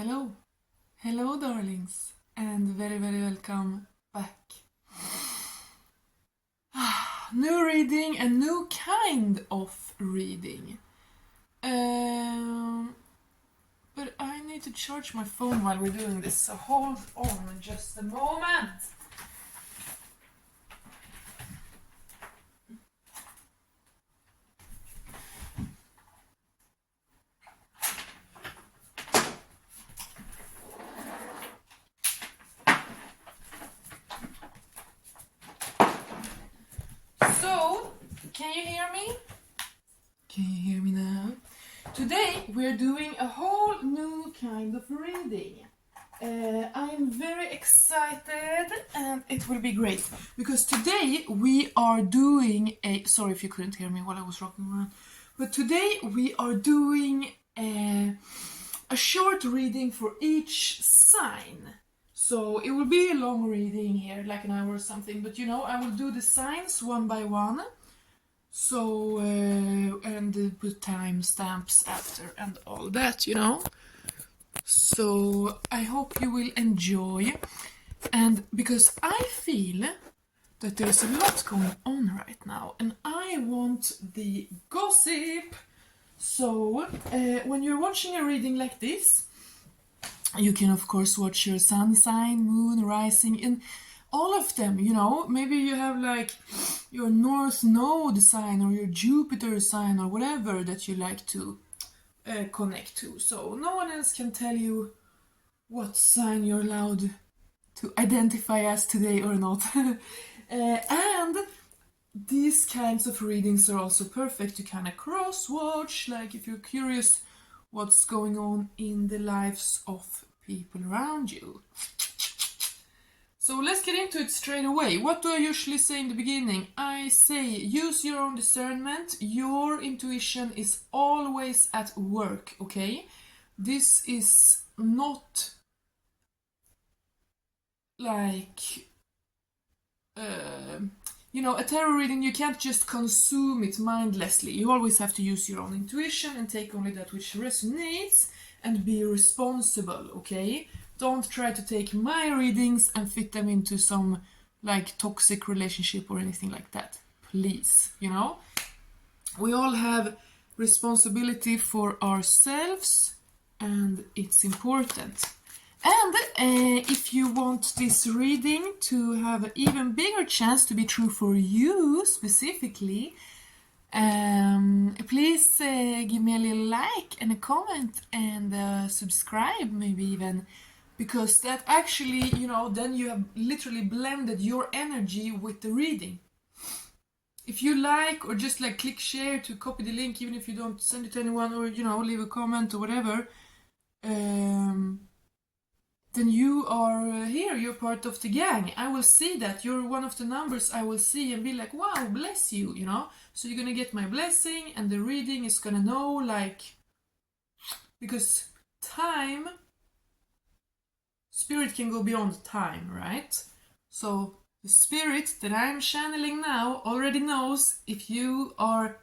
Hello, hello darlings, and very welcome back. New reading, a new kind of reading. But I need to charge my phone while we're doing this, so hold on just a moment. So, can you hear me? Can you hear me now? Today we're doing a whole new kind of reading. I'm very excited and it will be great because today we are doing sorry if you couldn't hear me while I was rocking around, but today we are doing a short reading for each sign. So it will be a long reading here, like an hour or something, but you know, I will do the signs one by one. So, and put timestamps after and all that, you know. So I hope you will enjoy. And because I feel that there's a lot going on right now and I want the gossip. So when you're watching a reading like this, you can of course watch your sun sign, moon, rising, and all of them, you know. Maybe you have like your North Node sign or your Jupiter sign or whatever that you like to connect to. So no one else can tell you what sign you're allowed to identify as today or not. And these kinds of readings are also perfect to kind of cross-watch, like if you're curious what's going on in the lives of people around you. So let's get into it straight away. What do I usually say in the beginning? I say use your own discernment. Your intuition is always at work, okay? This is not like, you know, a tarot reading. You can't just consume it mindlessly. You always have to use your own intuition and take only that which resonates and be responsible, okay? Don't try to take my readings and fit them into some like toxic relationship or anything like that. Please, you know? We all have responsibility for ourselves and it's important. And if you want this reading to have an even bigger chance to be true for you specifically, please give me a little like and a comment and subscribe maybe even. Because that actually, you know, then you have literally blended your energy with the reading. If you like or just like click share to copy the link, even if you don't send it to anyone or, you know, leave a comment or whatever, then you are here, you're part of the gang. I will see that. You're one of the numbers I will see and be like, wow, bless you, you know? So you're gonna get my blessing and the reading is gonna know, like, because time... Spirit can go beyond time, right? So the spirit that I'm channeling now already knows if you are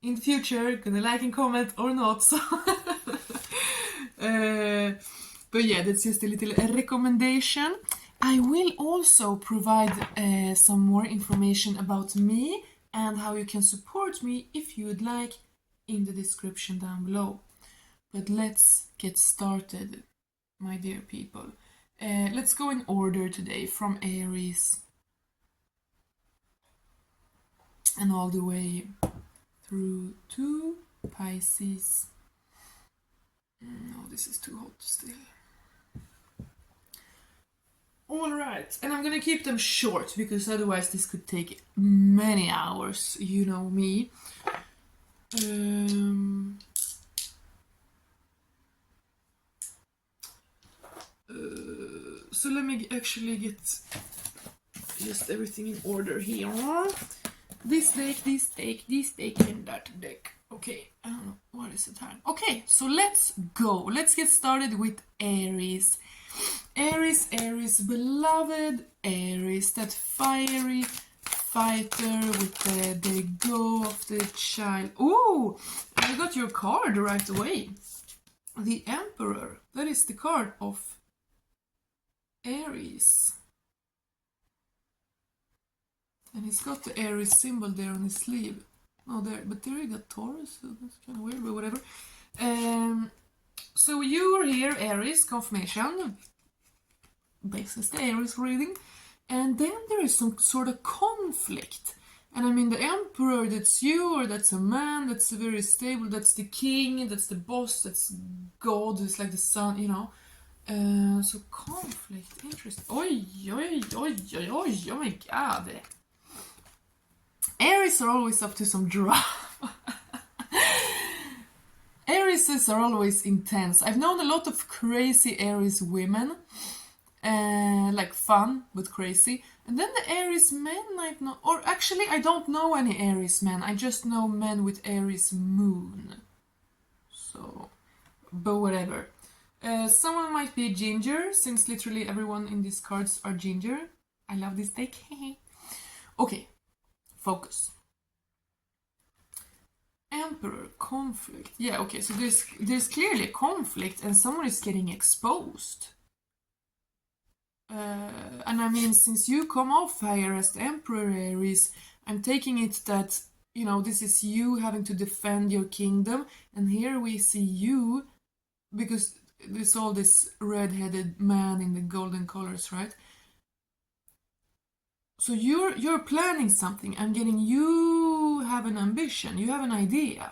in the future gonna like and comment or not. So but yeah, that's just a little recommendation. I will also provide some more information about me and how you can support me if you would like in the description down below. But let's get started, my dear people. Let's go in order today from Aries and all the way through to Pisces. No, this is too hot still. Alright, and I'm gonna keep them short because otherwise this could take many hours, you know me. So let me actually get just everything in order here. This deck, and that deck. Okay, what is the time? Okay, so let's go. Let's get started with Aries. Aries, beloved Aries, that fiery fighter with the go of the child. Oh, I got your card right away. The Emperor. That is the card of Aries. And he's got the Aries symbol there on his sleeve. Oh, there, but there you got Taurus, so that's kind of weird, but whatever. So you're here, Aries, confirmation. This is the Aries reading. And then there is some sort of conflict. And I mean, the Emperor, that's you, or that's a man, that's very stable, that's the king, that's the boss, that's God, it's like the sun, you know. So conflict, interesting. Oi, oi, oi, oi, oi, oh my god. Aries are always up to some drama. Aries are always intense. I've known a lot of crazy Aries women. Like fun but crazy. And then the Aries men I've known, or actually I don't know any Aries men, I just know men with Aries moon. So, but whatever. Someone might be ginger, since literally everyone in these cards are ginger. I love this deck. Okay, focus. Emperor, conflict. Yeah, okay, so there's clearly a conflict and someone is getting exposed. And I mean, since you come off here as the Emperor Aries, I'm taking it that, you know, this is you having to defend your kingdom. And here we see you, because there's all this red-headed man in the golden colors, right? So you're planning something. I'm getting you have an ambition, you have an idea.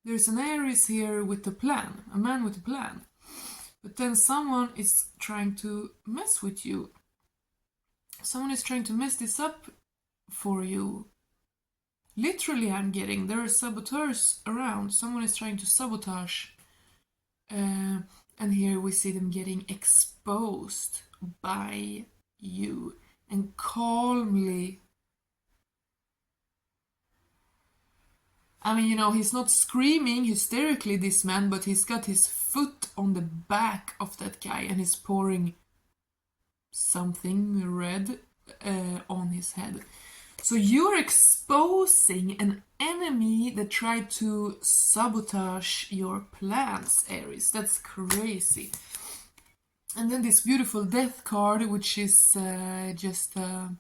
There's an Aries here with a plan, a man with a plan. But then someone is trying to mess with you. Someone is trying to mess this up for you. Literally, I'm getting, there are saboteurs around. Someone is trying to sabotage. And here we see them getting exposed by you. And calmly, I mean, you know, he's not screaming hysterically, this man, but he's got his foot on the back of that guy and he's pouring something red on his head. So you're exposing an enemy that tried to sabotage your plans, Aries. That's crazy. And then this beautiful death card, which is just a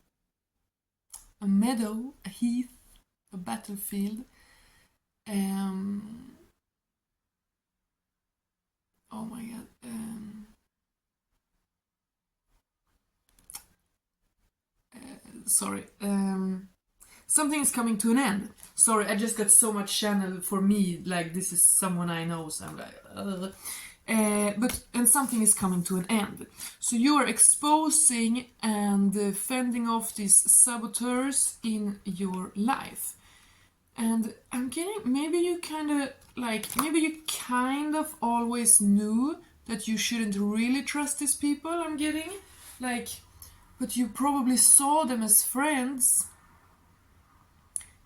meadow, a heath, a battlefield. Oh my god. Sorry. Something is coming to an end. Sorry, I just got so much channel for me, like this is someone I know, so I'm like, and something is coming to an end. So you are exposing and fending off these saboteurs in your life. And I'm getting, maybe you kind of always knew that you shouldn't really trust these people, I'm getting. Like, but you probably saw them as friends.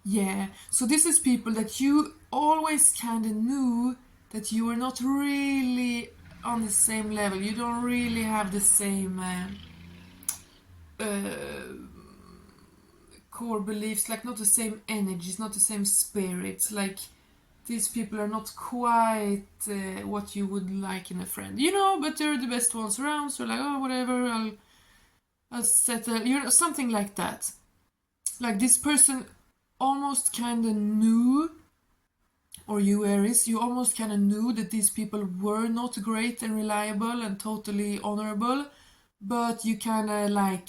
Yeah, so this is people that you always kind of knew that you were not really on the same level. You don't really have the same core beliefs, like not the same energies, not the same spirits. Like these people are not quite what you would like in a friend, you know, but they're the best ones around, so like, oh, whatever, I'll settle, you know, something like that. Like this person almost kind of knew, or you Aries, you almost kind of knew that these people were not great and reliable and totally honorable, but you kind of like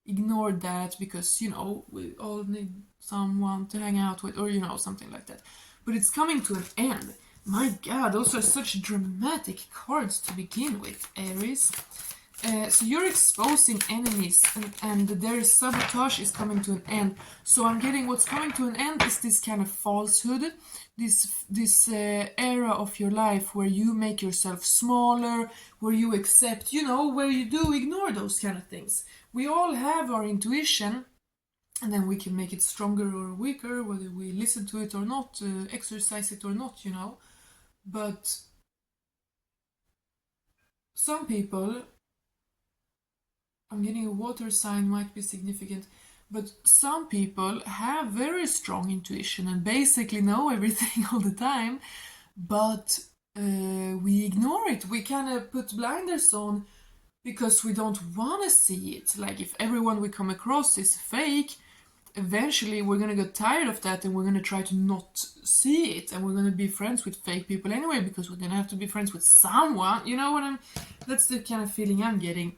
ignored that because, you know, we all need someone to hang out with, or, you know, something like that. But it's coming to an end. My god, those are such dramatic cards to begin with, Aries. So you're exposing enemies, and their sabotage is coming to an end. So I'm getting what's coming to an end is this kind of falsehood, this era of your life where you make yourself smaller, where you accept, you know, where you do ignore those kind of things. We all have our intuition, and then we can make it stronger or weaker, whether we listen to it or not, exercise it or not, you know. But some people, I'm getting a water sign might be significant, but some people have very strong intuition and basically know everything all the time, but we ignore it. We kind of put blinders on because we don't want to see it. Like if everyone we come across is fake, eventually we're gonna get tired of that and we're gonna try to not see it, and we're gonna be friends with fake people anyway because we're gonna have to be friends with someone. You know what I'm? That's the kind of feeling I'm getting.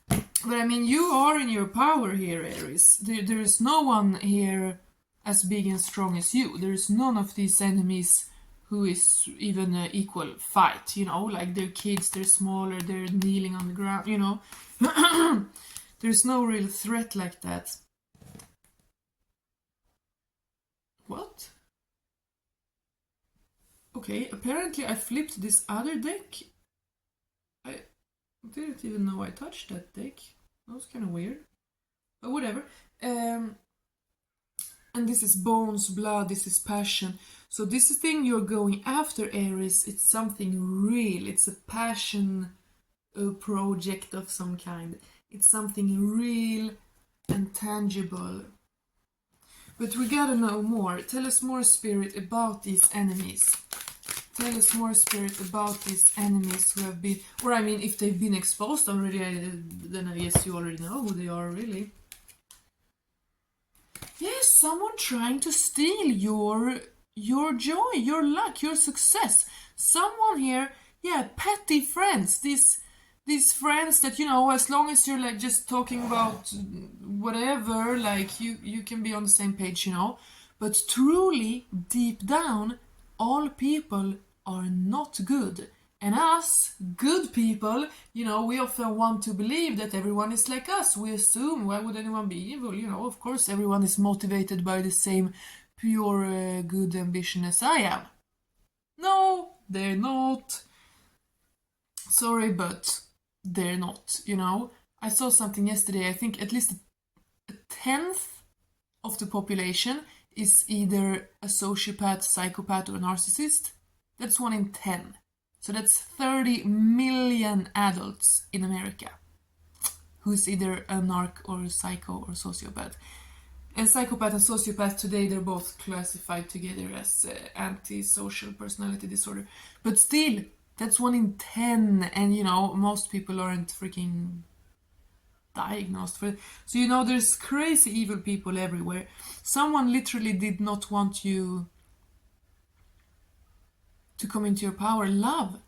But I mean, you are in your power here, Aries. There is no one here as big and strong as you. There is none of these enemies who is even an equal fight, you know, like they're kids, they're smaller, they're kneeling on the ground, you know. There's no real threat like that. What? Okay, apparently I flipped this other deck. I didn't even know I touched that deck. That was kind of weird. But whatever. And this is bones, blood, this is passion. So this thing you're going after, Aries, it's something real. It's a passion project of some kind. It's something real and tangible. But we gotta know more. Tell us more, Spirit, about these enemies. Tell us more, Spirit, about these enemies who have been... Or I mean, if they've been exposed already, then I guess you already know who they are, really. Yes, someone trying to steal your joy, your luck, your success. Someone here, yeah, petty friends. These friends that, you know, as long as you're like just talking about whatever, like you can be on the same page, you know. But truly, deep down, all people are not good. And us, good people, you know, we often want to believe that everyone is like us. We assume, why would anyone be evil? You know, of course, everyone is motivated by the same pure good ambition as I am. No, they're not. Sorry, but they're not, you know. I saw something yesterday, I think at least a tenth of the population is either a sociopath, psychopath, or a narcissist. That's 1 in 10. So that's 30 million adults in America who's either a narc or a psycho or sociopath. And psychopath and sociopath today, they're both classified together as antisocial personality disorder. But still, that's 1 in 10, and you know, most people aren't freaking diagnosed for it. So you know, there's crazy evil people everywhere. Someone literally did not want you to come into your power. Love.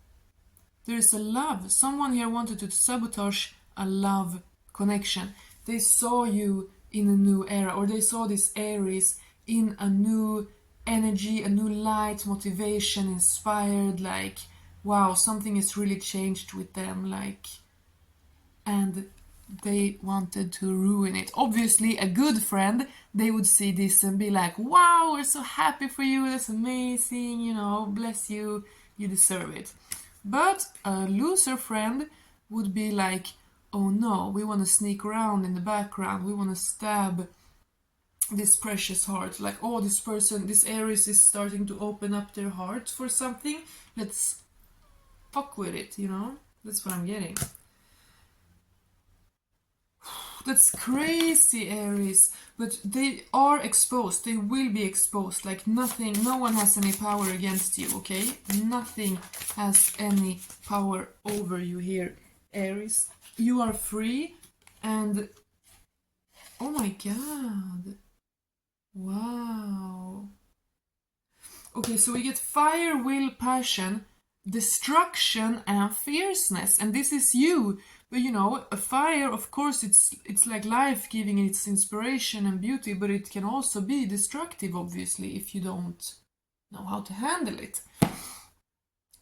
There is a love. Someone here wanted to sabotage a love connection. They saw you in a new era, or they saw this Aries in a new energy, a new light, motivation, inspired, like, wow, something has really changed with them, like, and they wanted to ruin it. Obviously, a good friend, they would see this and be like, wow, we're so happy for you, that's amazing, you know, bless you, you deserve it. But a loser friend would be like, oh no, we want to sneak around in the background, we want to stab this precious heart. Like, oh, this person, this Aries is starting to open up their heart for something, let's fuck with it, you know? That's what I'm getting. That's crazy, Aries. But they are exposed. They will be exposed. Like nothing, no one has any power against you, okay? Nothing has any power over you here, Aries. You are free and... Oh my god. Wow. Okay, so we get fire, will, passion, destruction, and fierceness. And this is you. But you know, a fire, of course, it's like life-giving, it's inspiration and beauty, but it can also be destructive, obviously, if you don't know how to handle it.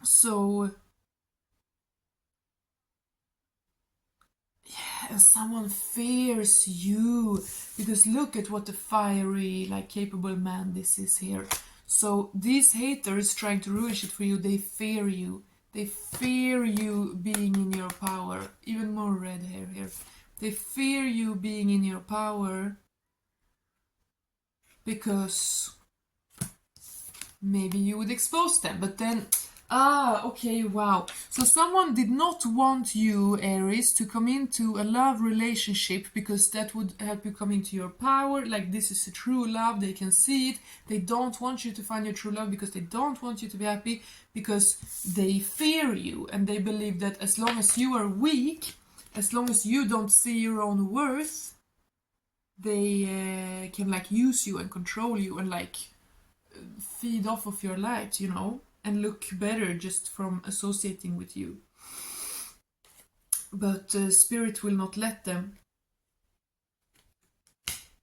So, yeah, and someone fears you, because look at what the fiery, like, capable man this is here. So these haters trying to ruin shit for you, they fear you. They fear you being in your power. Even more red hair here. They fear you being in your power because maybe you would expose them. But then Ah, okay, wow. So someone did not want you, Aries, to come into a love relationship because that would help you come into your power. Like, this is a true love, they can see it. They don't want you to find your true love because they don't want you to be happy, because they fear you and they believe that as long as you are weak, as long as you don't see your own worth, they can like use you and control you and like feed off of your light, you know, and look better just from associating with you. But Spirit will not let them,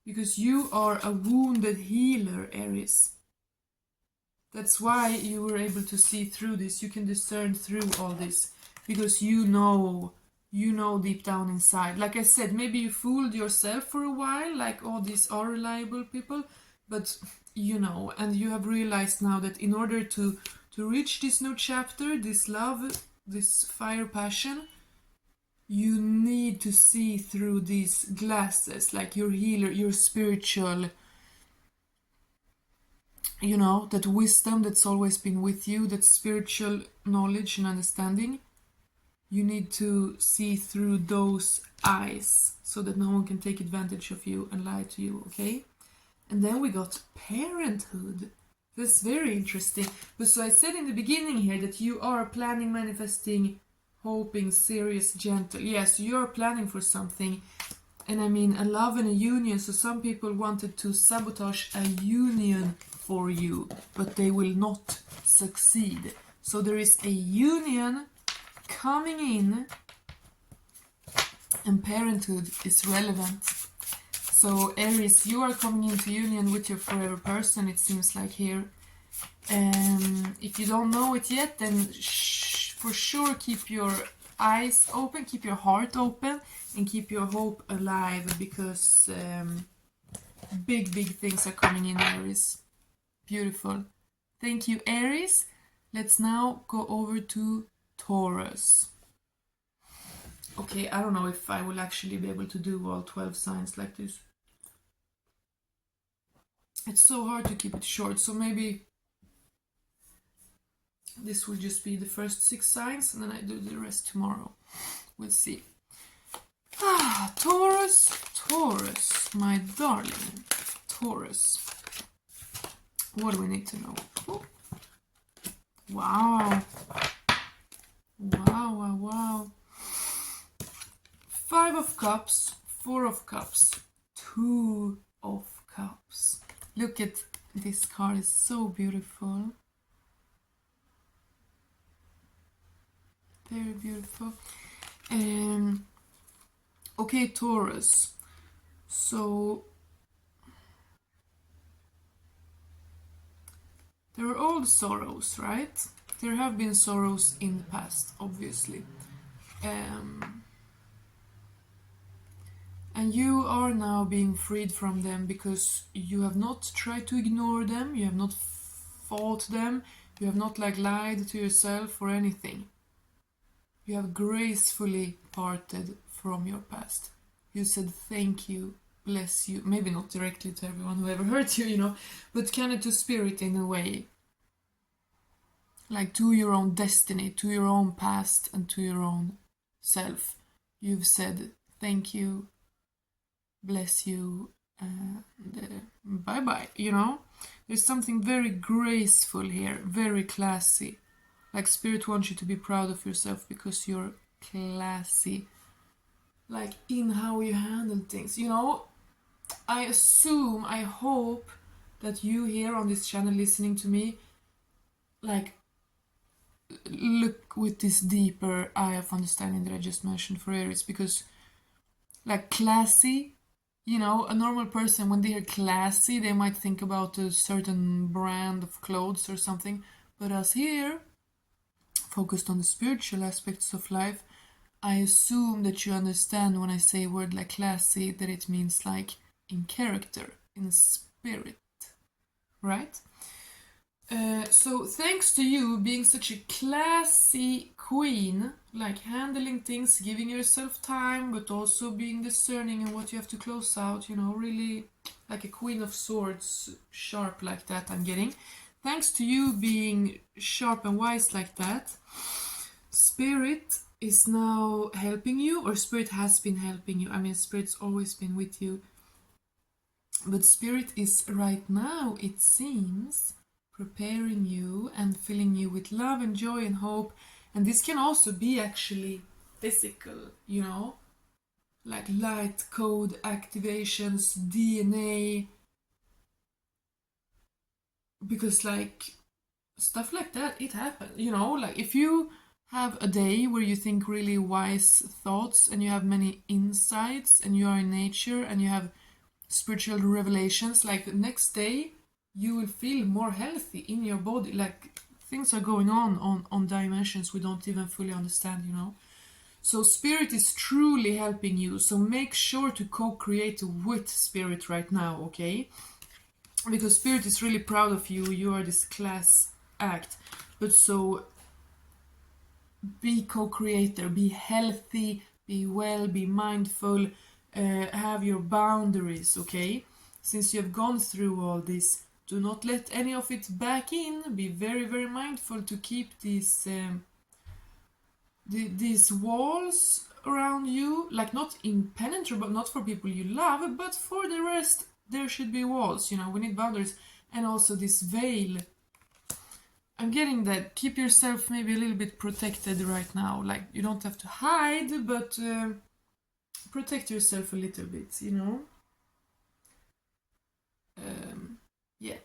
because you are a wounded healer, Aries. That's why you were able to see through this. You can discern through all this because you know deep down inside. Like I said, maybe you fooled yourself for a while, like, oh, these are reliable people, but you know, and you have realized now that in order to reach this new chapter, this love, this fire passion, you need to see through these glasses, like your healer, your spiritual, you know, that wisdom that's always been with you, that spiritual knowledge and understanding. You need to see through those eyes so that no one can take advantage of you and lie to you, okay? And then we got parenthood. That's very interesting. But so I said in the beginning here that you are planning, manifesting, hoping, serious, gentle. Yes, you are planning for something. And I mean a love and a union. So some people wanted to sabotage a union for you, but they will not succeed. So there is a union coming in, and parenthood is relevant. So Aries, you are coming into union with your forever person, it seems like here. If you don't know it yet, then for sure keep your eyes open, keep your heart open, and keep your hope alive, because big things are coming in, Aries. Beautiful. Thank you, Aries. Let's now go over to Taurus. Okay, I don't know if I will actually be able to do all 12 signs like this. It's so hard to keep it short, so maybe this will just be the first 6 signs and then I do the rest tomorrow. We'll see. Taurus, my darling. Taurus. What do we need to know? Oh. Wow. 5 of Cups, 4 of Cups, 2 of Cups. Look at this card, it's so beautiful. Very beautiful. Okay, Taurus. So there are old sorrows, right? There have been sorrows in the past, obviously. And you are now being freed from them because you have not tried to ignore them, you have not fought them, you have not like lied to yourself or anything. You have gracefully parted from your past. You said thank you, bless you, maybe not directly to everyone who ever hurt you, you know, but kind of to spirit in a way. Like to your own destiny, to your own past, and to your own self. You've said thank you, bless you, and bye-bye, you know? There's something very graceful here, very classy. Like Spirit wants you to be proud of yourself because you're classy. Like in how you handle things, you know? I assume, I hope that you here on this channel listening to me, like, look with this deeper eye of understanding that I just mentioned for Aries, because like classy, you know, a normal person, when they hear classy, they might think about a certain brand of clothes or something, but us here, focused on the spiritual aspects of life, I assume that you understand when I say a word like classy, that it means like in character, in spirit, right? So thanks to you being such a classy queen, like handling things, giving yourself time, but also being discerning in what you have to close out, you know, really like a queen of swords, sharp like that I'm getting. thanks to you being sharp and wise like that, Spirit is now helping you, or Spirit has been helping you. I mean, Spirit's always been with you. But Spirit is right now, it seems, preparing you and filling you with love and joy and hope. And this can also be actually physical, you know, like light code activations, DNA, because like stuff like that, it happens, you know, like if you have a day where you think really wise thoughts and you have many insights and you are in nature and you have spiritual revelations, like the next day you will feel more healthy in your body, like things are going on dimensions we don't even fully understand, you know. So Spirit is truly helping you, so make sure to co-create with Spirit right now, okay? Because Spirit is really proud of you. You are this class act. But so be co-creator, be healthy, be well, be mindful, have your boundaries, okay? Since you have gone through all this, do not let any of it back in. Be very, very mindful to keep these walls around you, like not impenetrable, not for people you love, but for the rest, there should be walls, you know, we need boundaries. And also this veil, I'm getting that, keep yourself maybe a little bit protected right now, like you don't have to hide, but protect yourself a little bit, you know. Yeah,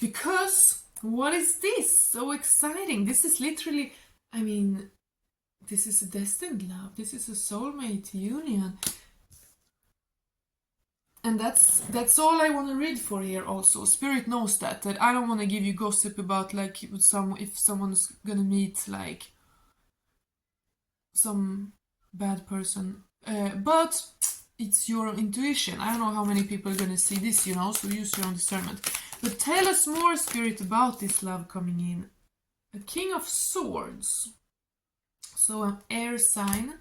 because what is this? So exciting. This is literally, I mean, this is a destined love. This is a soulmate union. And that's all I want to read for here also. Spirit knows that I don't want to give you gossip about like if someone's gonna meet like some bad person. But it's your intuition. I don't know how many people are gonna see this, you know, so use your own discernment. But tell us more, Spirit, about this love coming in. A King of Swords. So an air sign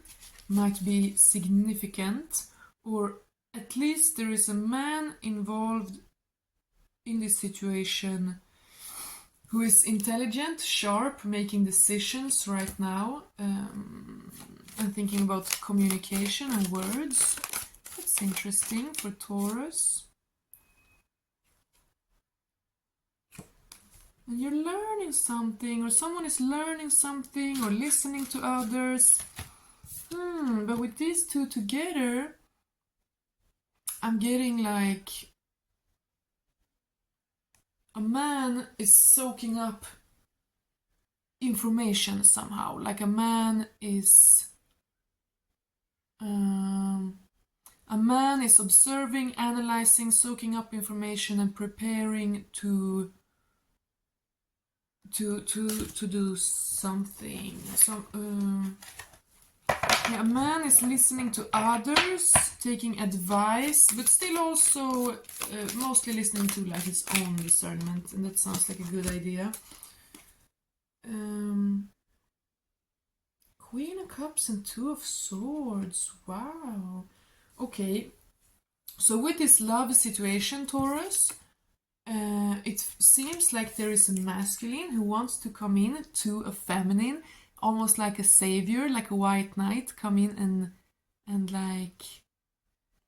might be significant, or at least there is a man involved in this situation who is intelligent, sharp, making decisions right now, and thinking about communication and words. That's interesting for Taurus. And you're learning something, or someone is learning something, or listening to others. But with these two together, I'm getting like a man is soaking up information somehow. Like a man is observing, analyzing, soaking up information, and preparing to do something. A man is listening to others, taking advice, but still also mostly listening to like his own discernment, and that sounds like a good idea. Queen of Cups and Two of Swords. Wow. Okay. So with this love situation, Taurus, it seems like there is a masculine who wants to come in to a feminine, almost like a savior, like a white knight, come in and like,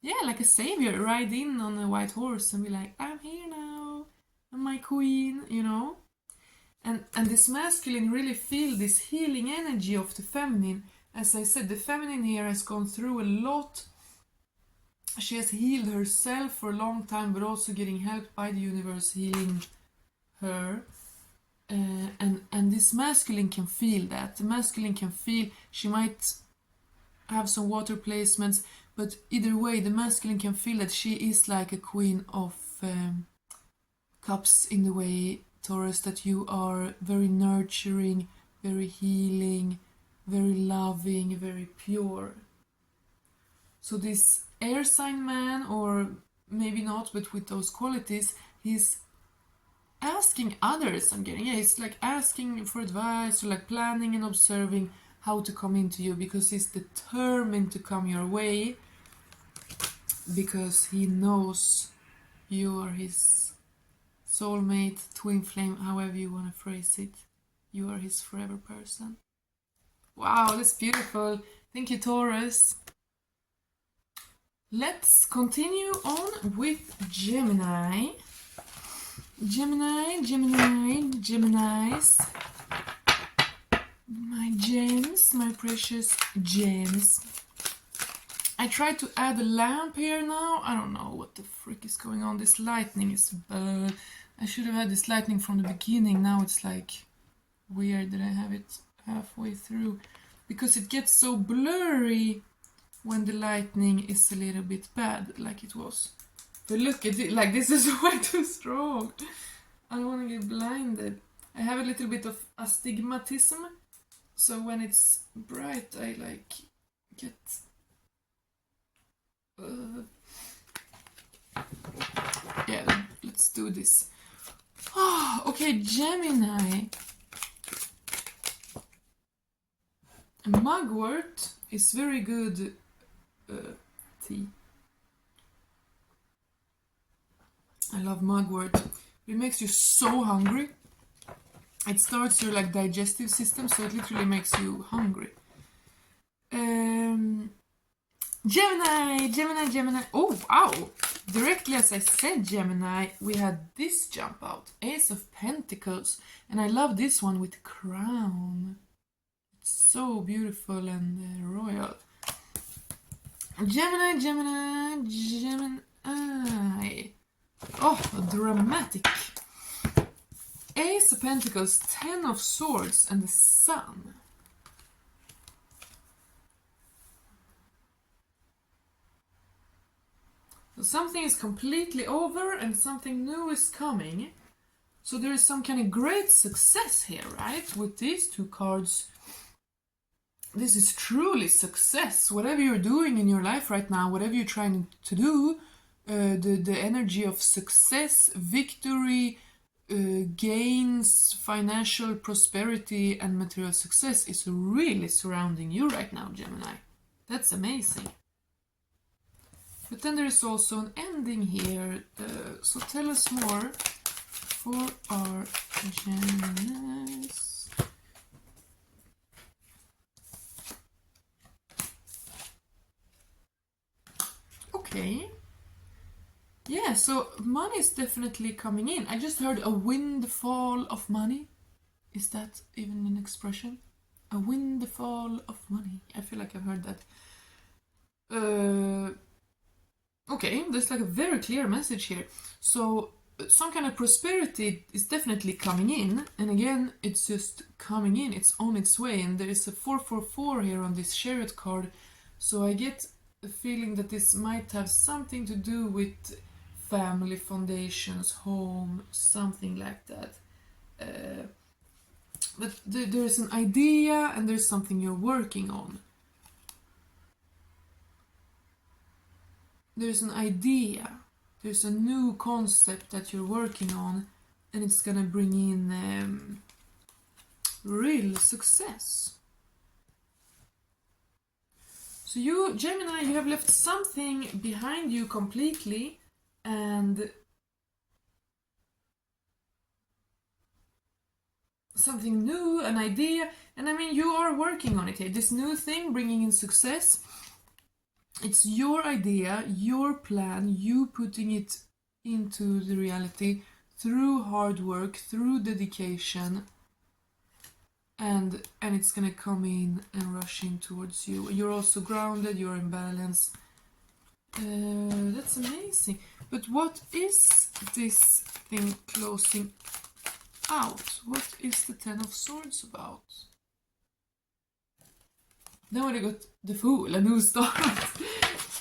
yeah, like a savior, ride in on a white horse and be like, I'm here now, I'm my queen, you know. And this masculine really feel this healing energy of the feminine. As I said, the feminine here has gone through a lot. She has healed herself for a long time, but also getting helped by the universe healing her. And this masculine can feel that. The masculine can feel, she might have some water placements, but either way, the masculine can feel that she is like a queen of cups in the way, Taurus, that you are very nurturing, very healing, very loving, very pure. So this air sign man, or maybe not, but with those qualities, he's asking others, I'm getting, yeah, he's like asking for advice, or like planning and observing how to come into you, because he's determined to come your way, because he knows you are his soulmate, twin flame, however you want to phrase it. You are his forever person. Wow, that's beautiful. Thank you, Taurus. Let's continue on with Gemini. Geminis. My gems, my precious gems. I tried to add a lamp here now. I don't know what the frick is going on. This lightning is I should have had this lightning from the beginning. Now it's like weird that I have it halfway through, because it gets so blurry when the lightning is a little bit bad, like it was. But look at it, like this is way too strong. I don't want to get blinded. I have a little bit of astigmatism, so when it's bright I like get yeah, let's do this. Okay, Gemini. Mugwort is very good tea. I love mugwort. It makes you so hungry. It starts your like digestive system, so it literally makes you hungry. Gemini. Oh, wow! Directly as I said Gemini, we had this jump out. Ace of Pentacles. And I love this one with crown. It's so beautiful and royal. Gemini. Oh, dramatic. Ace of Pentacles, 10 of Swords, and the Sun. So something is completely over and something new is coming. So there is some kind of great success here, right? With these two cards. This is truly success. Whatever you're doing in your life right now, whatever you're trying to do, the energy of success, victory, gains, financial prosperity, and material success is really surrounding you right now, Gemini. That's amazing. But then there is also an ending here. So tell us more for our Geminis. Okay. Yeah, so money is definitely coming in. I just heard a windfall of money. Is that even an expression? A windfall of money. I feel like I've heard that. Okay, there's like a very clear message here. So some kind of prosperity is definitely coming in. And again, it's just coming in. It's on its way. And there is a 444 here on this Chariot card. So I get a feeling that this might have something to do with family, foundations, home, something like that. But there's an idea and there's something you're working on. There's an idea, there's a new concept that you're working on, and it's gonna bring in real success. So you, Gemini, you have left something behind you completely, and something new, an idea, and I mean you are working on it here. This new thing bringing in success. It's your idea, your plan, you putting it into the reality through hard work, through dedication, and it's gonna come in and rush in towards you. You're also grounded, you're in balance. That's amazing. But what is this thing closing out? What is the 10 of Swords about? Then when I got the Fool, a new start.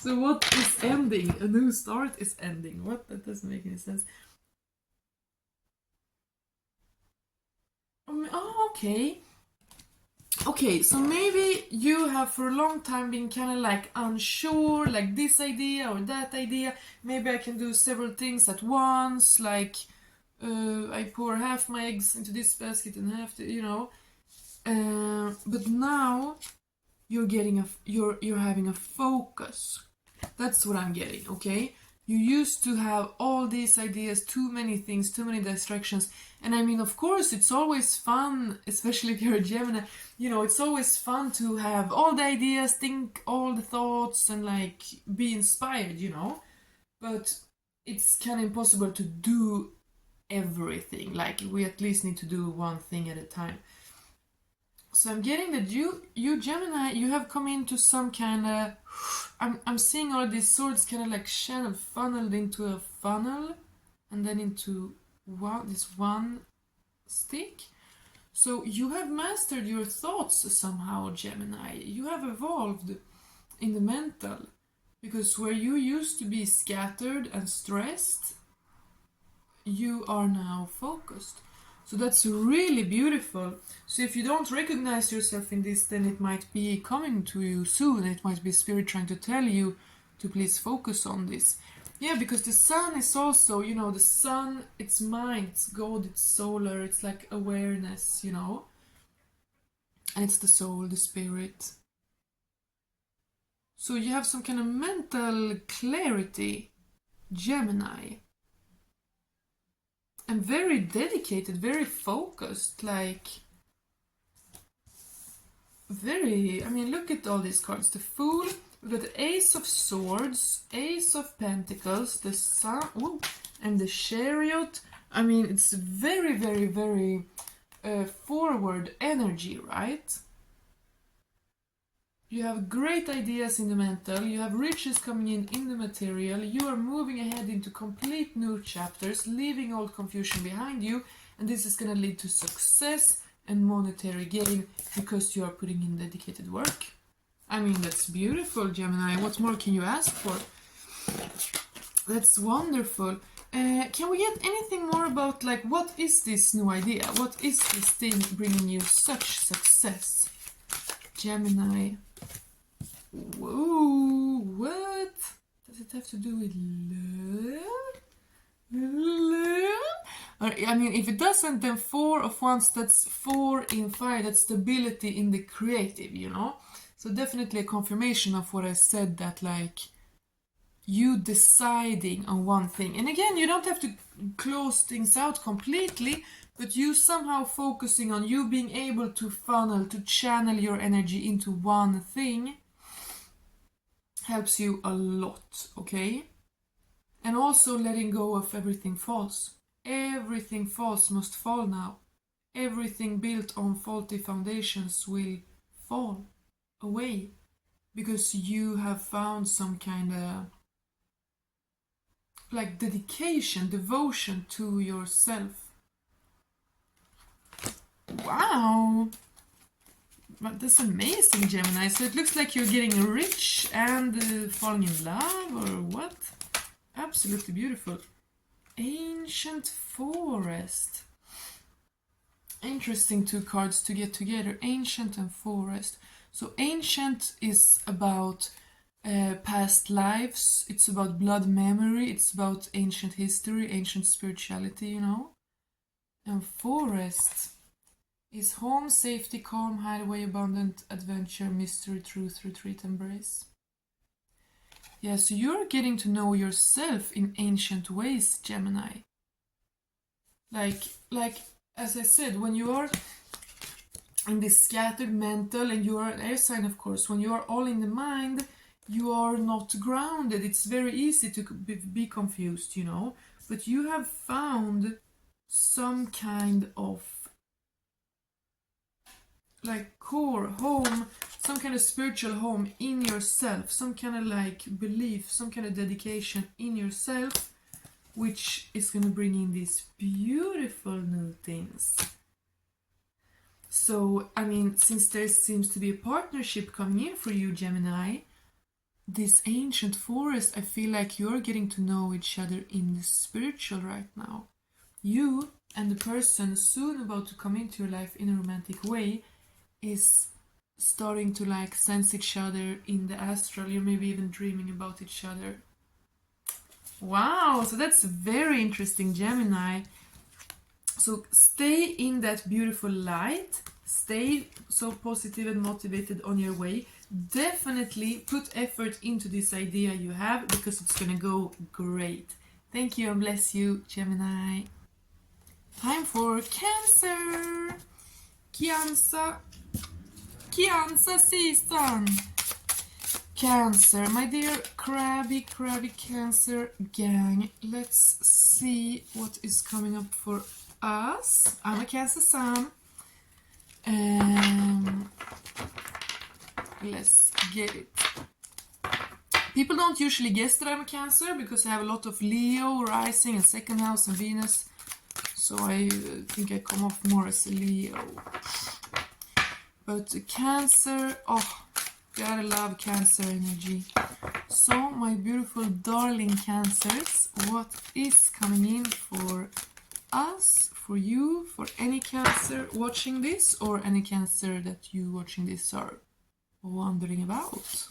So what is ending? A new start is ending. What? That doesn't make any sense. Oh, okay. Okay, so maybe you have for a long time been kind of like unsure, like this idea or that idea. Maybe I can do several things at once, like I pour half my eggs into this basket and half the, you know. But now you're getting you're having a focus. That's what I'm getting, okay? You used to have all these ideas, too many things, too many distractions. And I mean, of course, it's always fun, especially if you're a Gemini, you know, it's always fun to have all the ideas, think all the thoughts, and like be inspired, you know. But it's kind of impossible to do everything. Like, we at least need to do one thing at a time. So I'm getting that you Gemini, you have come into some kind of, I'm seeing all these swords kind of like channeled, funneled into a funnel, and then into this one stick. So you have mastered your thoughts somehow, Gemini. You have evolved in the mental, because where you used to be scattered and stressed, you are now focused. So that's really beautiful. So if you don't recognize yourself in this, then it might be coming to you soon. It might be Spirit trying to tell you to please focus on this. Yeah, because the sun is also, you know, the sun, it's mind, it's God, it's solar, it's like awareness, you know. And it's the soul, the spirit. So you have some kind of mental clarity, Gemini. And very dedicated, very focused, like very, I mean, look at all these cards. The Fool, we've got the Ace of Swords, Ace of Pentacles, the Sun, ooh, and the Chariot. I mean, it's very, very, very forward energy, right? You have great ideas in the mental, you have riches coming in the material, you are moving ahead into complete new chapters, leaving old confusion behind you, and this is going to lead to success and monetary gain because you are putting in dedicated work. I mean, that's beautiful, Gemini. What more can you ask for? That's wonderful. Can we get anything more about, like, what is this new idea? What is this thing bringing you such success, Gemini? Whoa, what? Does it have to do with love? I mean, if it doesn't, then 4 of Wands, that's 4 in fire, that's stability in the creative, you know? So definitely a confirmation of what I said, that like, you deciding on one thing. And again, you don't have to close things out completely, but you somehow focusing on you being able to funnel, to channel your energy into one thing helps you a lot, okay? And also letting go of everything false. Everything false must fall now. Everything built on faulty foundations will fall away, because you have found some kind of like dedication, devotion to yourself. Wow! But that's amazing, Gemini. So it looks like you're getting rich and falling in love, or what? Absolutely beautiful. Ancient Forest. Interesting 2 cards to get together. Ancient and Forest. So Ancient is about past lives. It's about blood memory. It's about ancient history, ancient spirituality, you know. And Forest is home, safety, calm, hideaway, abundant, adventure, mystery, truth, retreat, embrace. Yeah, so you're getting to know yourself in ancient ways, Gemini. Like as I said, when you are in this scattered mental, and you are an air sign, of course, when you are all in the mind, you are not grounded. It's very easy to be confused, you know. But you have found some kind of like core home, some kind of spiritual home in yourself, some kind of like belief, some kind of dedication in yourself, which is going to bring in these beautiful new things. So, I mean, since there seems to be a partnership coming in for you, Gemini, this ancient forest, I feel like you're getting to know each other in the spiritual right now. You and the person soon about to come into your life in a romantic way is starting to like sense each other in the astral. You're maybe even dreaming about each other. Wow, so that's very interesting, Gemini. So stay in that beautiful light, Stay so positive and motivated on your way. Definitely put effort into this idea you have, because it's gonna go great. Thank you and bless you, Gemini. Time for Cancer. Cancer season. Cancer, my dear crabby Cancer gang. Let's see what is coming up for us. I'm a Cancer sun. Let's get it. People don't usually guess that I'm a Cancer because I have a lot of Leo rising and second house and Venus. So I think I come off more as a Leo. But Cancer, oh, gotta love Cancer energy. So my beautiful darling Cancers, what is coming in for us, for you, for any Cancer watching this, or any Cancer that you watching this are wondering about?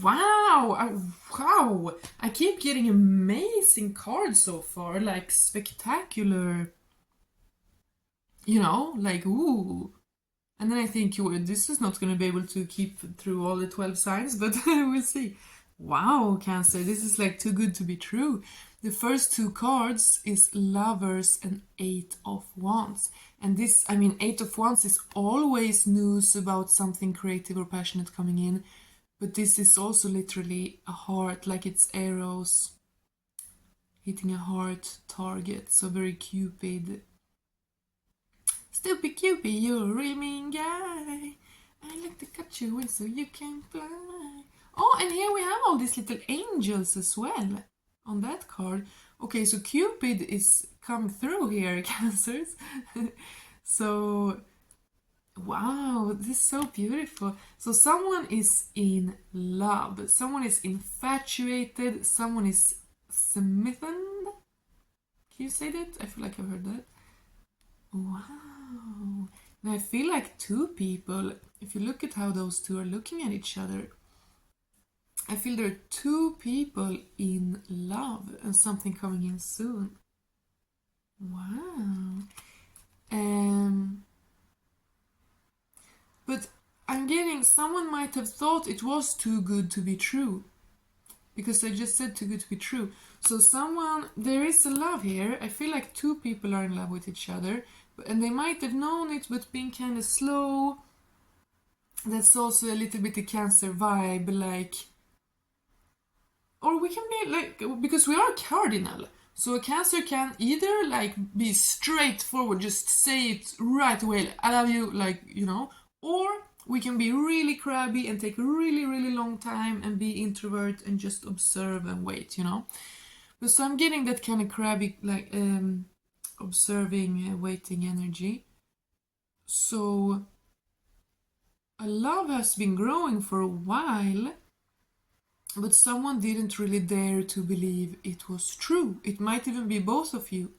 Wow! Wow! I keep getting amazing cards so far, like spectacular, you know, like ooh. And then I think this is not going to be able to keep through all the 12 signs, but we'll see. Wow, Cancer, this is like too good to be true. The first two cards is Lovers and Eight of Wands. And this, I mean, Eight of Wands is always news about something creative or passionate coming in. But this is also literally a heart, like it's arrows hitting a heart target. So very Cupid. Stupid Cupid, you're a real mean guy. I like to cut you away so you can fly. Oh, and here we have all these little angels as well on that card. Okay, so Cupid is coming through here, Cancers. So, wow, this is so beautiful. So someone is in love. Someone is infatuated. Someone is smitten. Can you say that? I feel like I've heard that. Wow. And I feel like two people, if you look at how those two are looking at each other, I feel there are two people in love and something coming in soon. Wow. But I'm getting, someone might have thought it was too good to be true. Because I just said too good to be true. So there is a love here. I feel like two people are in love with each other. And they might have known it, but being kind of slow. That's also a little bit a Cancer vibe, like... Or we can be like... Because we are cardinal. So a Cancer can either like be straightforward, just say it right away, like, I love you, like, you know. Or we can be really crabby and take a really, really long time and be introvert and just observe and wait, you know. But so I'm getting that kind of crabby, like... observing, waiting energy. So a love has been growing for a while, but someone didn't really dare to believe it was true. It might even be both of you.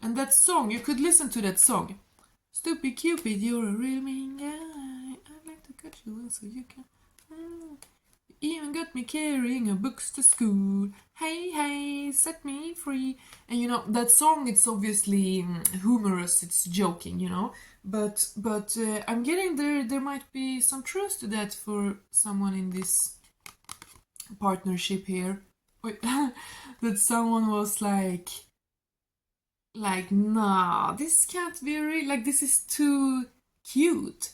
And that song, you could listen to that song. Stupid Cupid, you're a real mean guy. I'd like to cut you so you can... Even got me carrying her books to school. Hey, hey, set me free. And you know, that song, it's obviously humorous, it's joking, you know. But I'm getting there might be some truth to that for someone in this partnership here. Wait, that someone was like, nah, this can't be real. Like, this is too cute.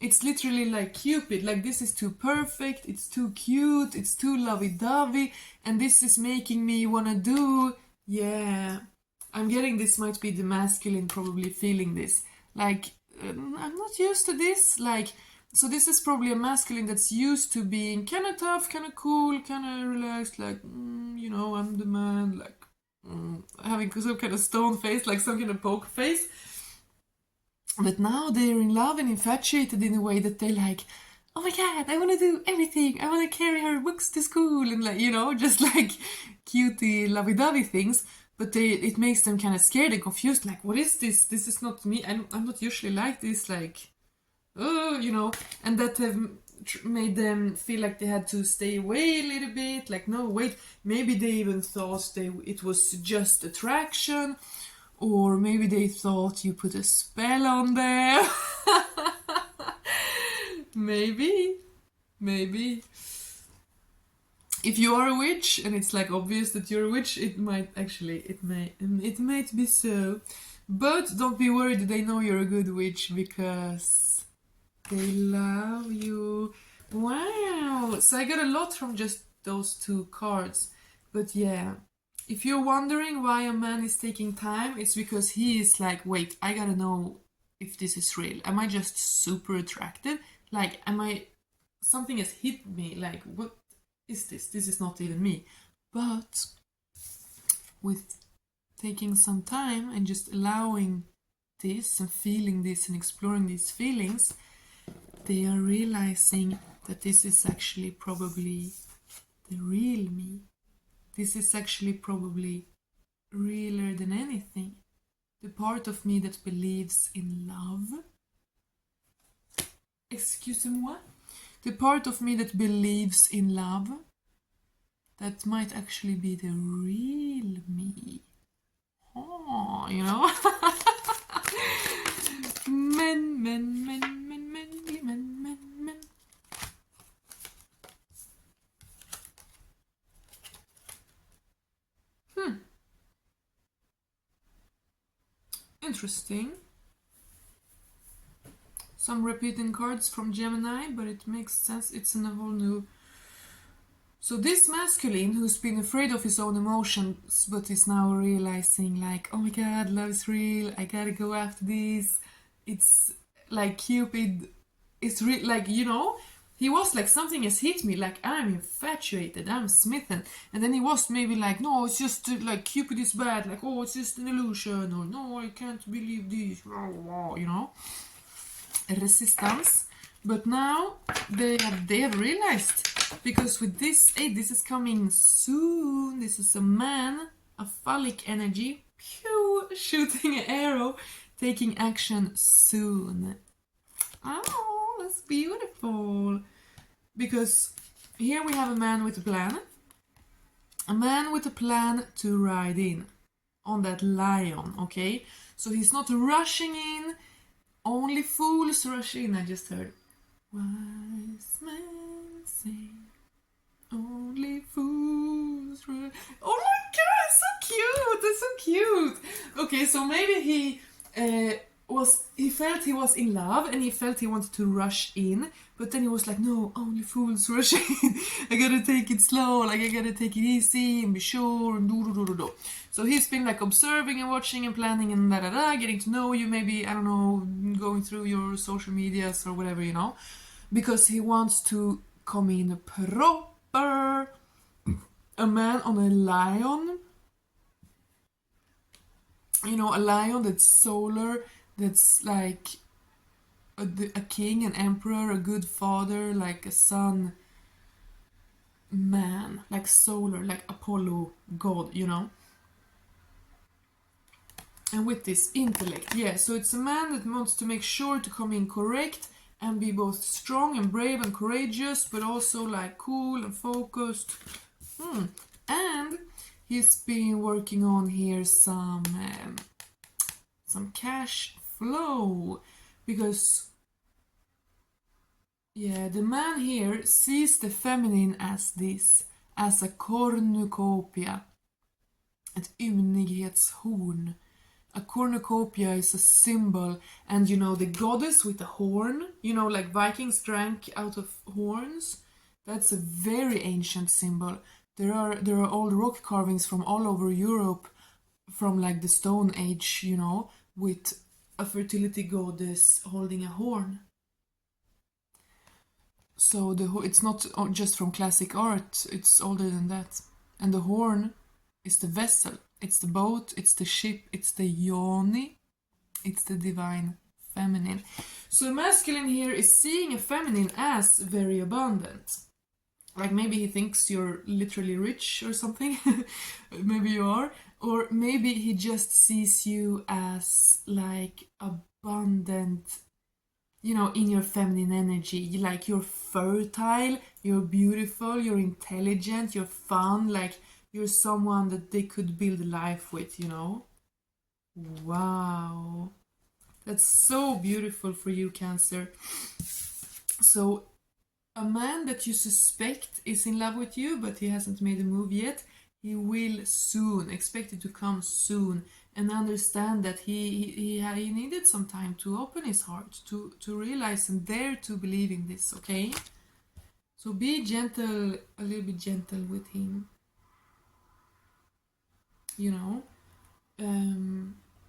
It's literally like Cupid, like this is too perfect, it's too cute, it's too lovey-dovey, and this is making me wanna do, yeah. I'm getting this might be the masculine probably feeling this. Like, I'm not used to this, like, so this is probably a masculine that's used to being kind of tough, kind of cool, kind of relaxed, like, you know, I'm the man, like, having some kind of stone face, like some kind of poker face. But now they're in love and infatuated in a way that they're like, oh my god, I want to do everything. I want to carry her books to school and like, you know, just like cutie lovey-dovey things. But it makes them kind of scared and confused. Like, what is this? This is not me. I'm not usually like this. Like, oh, you know. And that have made them feel like they had to stay away a little bit. Like, no, wait. Maybe they even thought it was just attraction. Or maybe they thought you put a spell on them. Maybe. If you are a witch and it's like obvious that you're a witch, it might actually, it might be so. But don't be worried, they know you're a good witch because they love you. Wow! So I got a lot from just those two cards. But yeah, if you're wondering why a man is taking time, it's because he is like, wait, I gotta know if this is real. Am I just super attracted? Like, something has hit me, like, what is this? This is not even me. But with taking some time and just allowing this and feeling this and exploring these feelings, they are realizing that this is actually probably the real me. This is actually probably realer than anything. The part of me that believes in love. Excusez-moi. The part of me that believes in love, that might actually be the real me. Oh, you know? Men. Interesting. Some repeating cards from Gemini, but it makes sense. It's in a whole new... So this masculine who's been afraid of his own emotions, but is now realizing like, oh my god, love is real, I gotta go after this. It's like Cupid, it's real, like, you know, he was like, something has hit me, like I'm infatuated, I'm smitten. And then he was maybe like, no, it's just like Cupid is bad, like, oh, it's just an illusion, or no, I can't believe this, you know, resistance. But now they have realized, because with this, hey, this is coming soon. This is a man, a phallic energy, pew, shooting an arrow, taking action soon. Oh, that's beautiful. Because here we have a man with a plan. A man with a plan to ride in on that lion, okay? So he's not rushing in. Only fools rush in, I just heard. Wise men say, only fools rush. Oh my god, it's so cute! It's so cute! Okay, so maybe he felt he was in love and he felt he wanted to rush in, but then he was like, no, only fools rush in. I gotta take it slow, like I gotta take it easy and be sure and do. So he's been like observing and watching and planning and getting to know you, maybe, I don't know, going through your social medias or whatever, you know, because he wants to come in proper. A man on a lion, you know, a lion that's solar, that's like a king, an emperor, a good father, like a son, man, like solar, like Apollo, God, you know. And with this intellect, yeah, so it's a man that wants to make sure to come in correct and be both strong and brave and courageous, but also like cool and focused. And he's been working on here some cash flow, because yeah, the man here sees the feminine as this, as a cornucopia, ett ymnighetshorn. A cornucopia is a symbol, and you know, the goddess with the horn, you know, like Vikings drank out of horns. That's a very ancient symbol. There are old rock carvings from all over Europe, from like the Stone Age, you know, with a fertility goddess holding a horn. So it's not just from classic art, it's older than that. And the horn is the vessel, it's the boat, it's the ship, it's the yoni, it's the divine feminine. So masculine here is seeing a feminine as very abundant. Like maybe he thinks you're literally rich or something. Maybe you are. Or maybe he just sees you as like abundant, you know, in your feminine energy. Like you're fertile, you're beautiful, you're intelligent, you're fun, like you're someone that they could build a life with, you know. Wow. That's so beautiful for you, Cancer. So, a man that you suspect is in love with you, but he hasn't made a move yet, he will soon. Expect it to come soon. And understand that he needed some time to open his heart, to realize and dare to believe in this, okay? So be gentle, a little bit gentle with him. You know?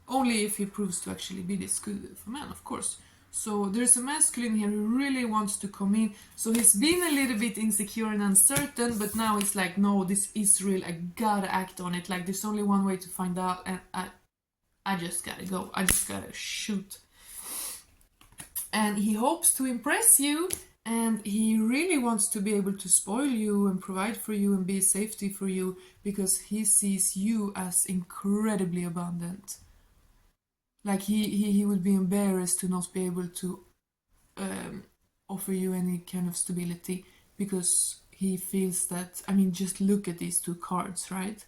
Only if he proves to actually be this good of a man, of course. So there's a masculine here who really wants to come in. So he's been a little bit insecure and uncertain, but now it's like, no, this is real. I gotta act on it. Like, there's only one way to find out, and I just gotta go. I just gotta shoot. And he hopes to impress you, and he really wants to be able to spoil you and provide for you and be safety for you, because he sees you as incredibly abundant. Like, he would be embarrassed to not be able to offer you any kind of stability, because he feels that, I mean, just look at these two cards, right?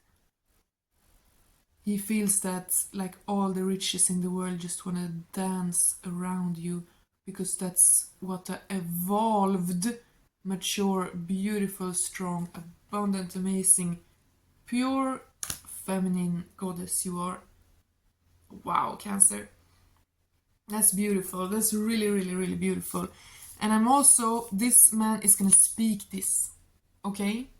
He feels that, like, all the riches in the world just want to dance around you, because that's what an evolved, mature, beautiful, strong, abundant, amazing, pure, feminine goddess you are. Wow, Cancer. That's beautiful. That's really, really, really beautiful. And I'm also, this man is gonna speak this, okay?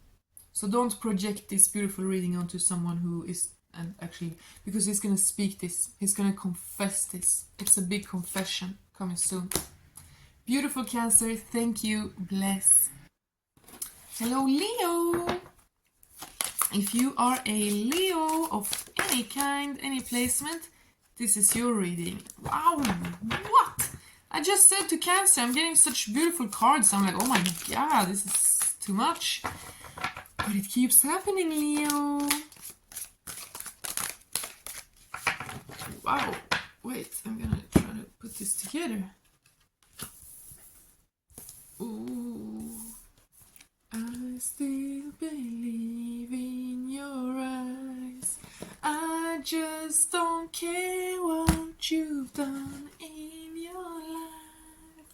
So don't project this beautiful reading onto someone who is, and actually, because he's gonna speak this, he's gonna confess this. It's a big confession coming soon. Beautiful, Cancer. Thank you. Bless. Hello, Leo. If you are a Leo of any kind, any placement, this is your reading. Wow, what? I just said to Cancer, I'm getting such beautiful cards. I'm like, oh my god, this is too much. But it keeps happening, Leo. Wow. Wait, I'm gonna try to put this together. Ooh. I still believe in your eyes. I just don't care what you've done in your life.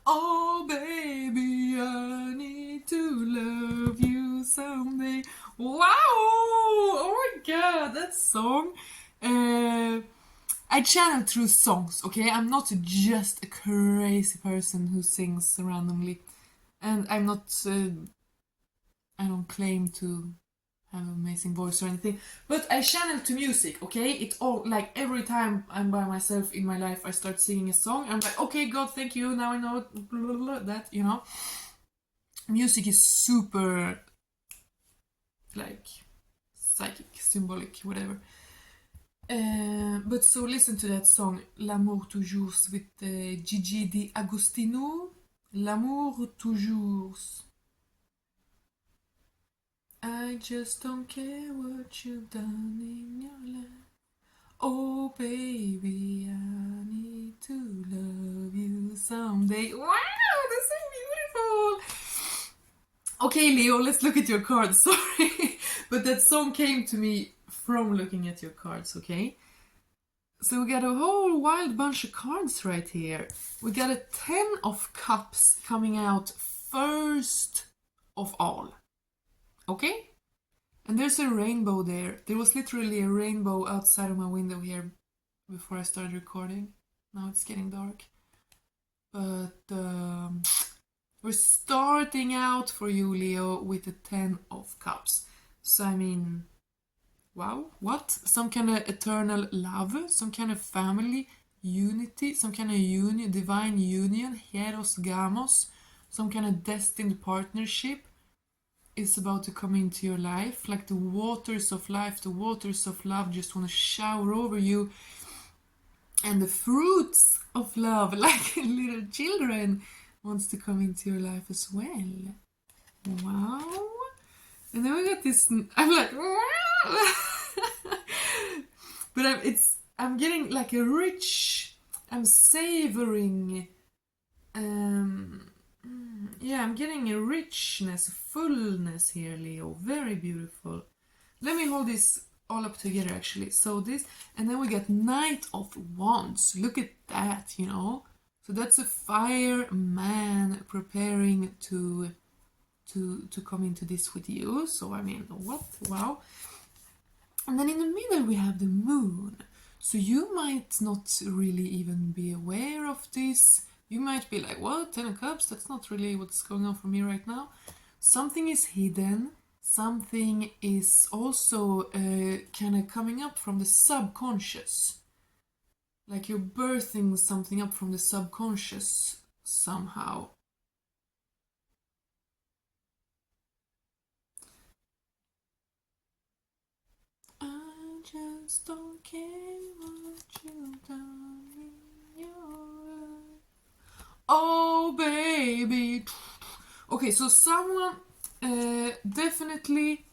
Oh baby, I need to love you someday. Wow! Oh my god, that song. I channel through songs, okay? I'm not just a crazy person who sings randomly. And I'm not, I don't claim to have an amazing voice or anything, but I channel to music, okay? It all, like, every time I'm by myself in my life, I start singing a song, I'm like, okay, God, thank you, now I know blah, blah, blah, that, you know? Music is super, like, psychic, symbolic, whatever. But so listen to that song, L'amour toujours, with Gigi Di Agostino. L'amour toujours. I just don't care what you've done in your life. Oh baby, I need to love you someday. Wow, that's so beautiful. Okay, Leo, let's look at your cards. Sorry, but that song came to me from looking at your cards, okay? So we got a whole wild bunch of cards right here. We got a 10 of Cups coming out first of all. Okay? And there's a rainbow there. There was literally a rainbow outside of my window here before I started recording. Now it's getting dark. But we're starting out for you, Leo, with the 10 of Cups. So, I mean, wow, what? Some kind of eternal love, some kind of family unity, some kind of union, divine union, Heros Gamos, some kind of destined partnership is about to come into your life. Like the waters of life, the waters of love just want to shower over you. And the fruits of love, like little children, wants to come into your life as well. Wow. And then we got this, I'm like, wow. But I'm getting like a rich, I'm savoring, yeah, I'm getting a richness, a fullness here, Leo. Very beautiful. Let me hold this all up together actually. So this, and then we got Knight of Wands. Look at that, you know. So that's a fire man preparing to come into this with you. So I mean, what? Wow. And then in the middle we have the moon. So you might not really even be aware of this. You might be like, what? 10 of Cups? That's not really what's going on for me right now. Something is hidden. Something is also kind of coming up from the subconscious. Like you're birthing something up from the subconscious somehow. I just don't care what you've done in your life. Oh, baby. Okay, so someone definitely...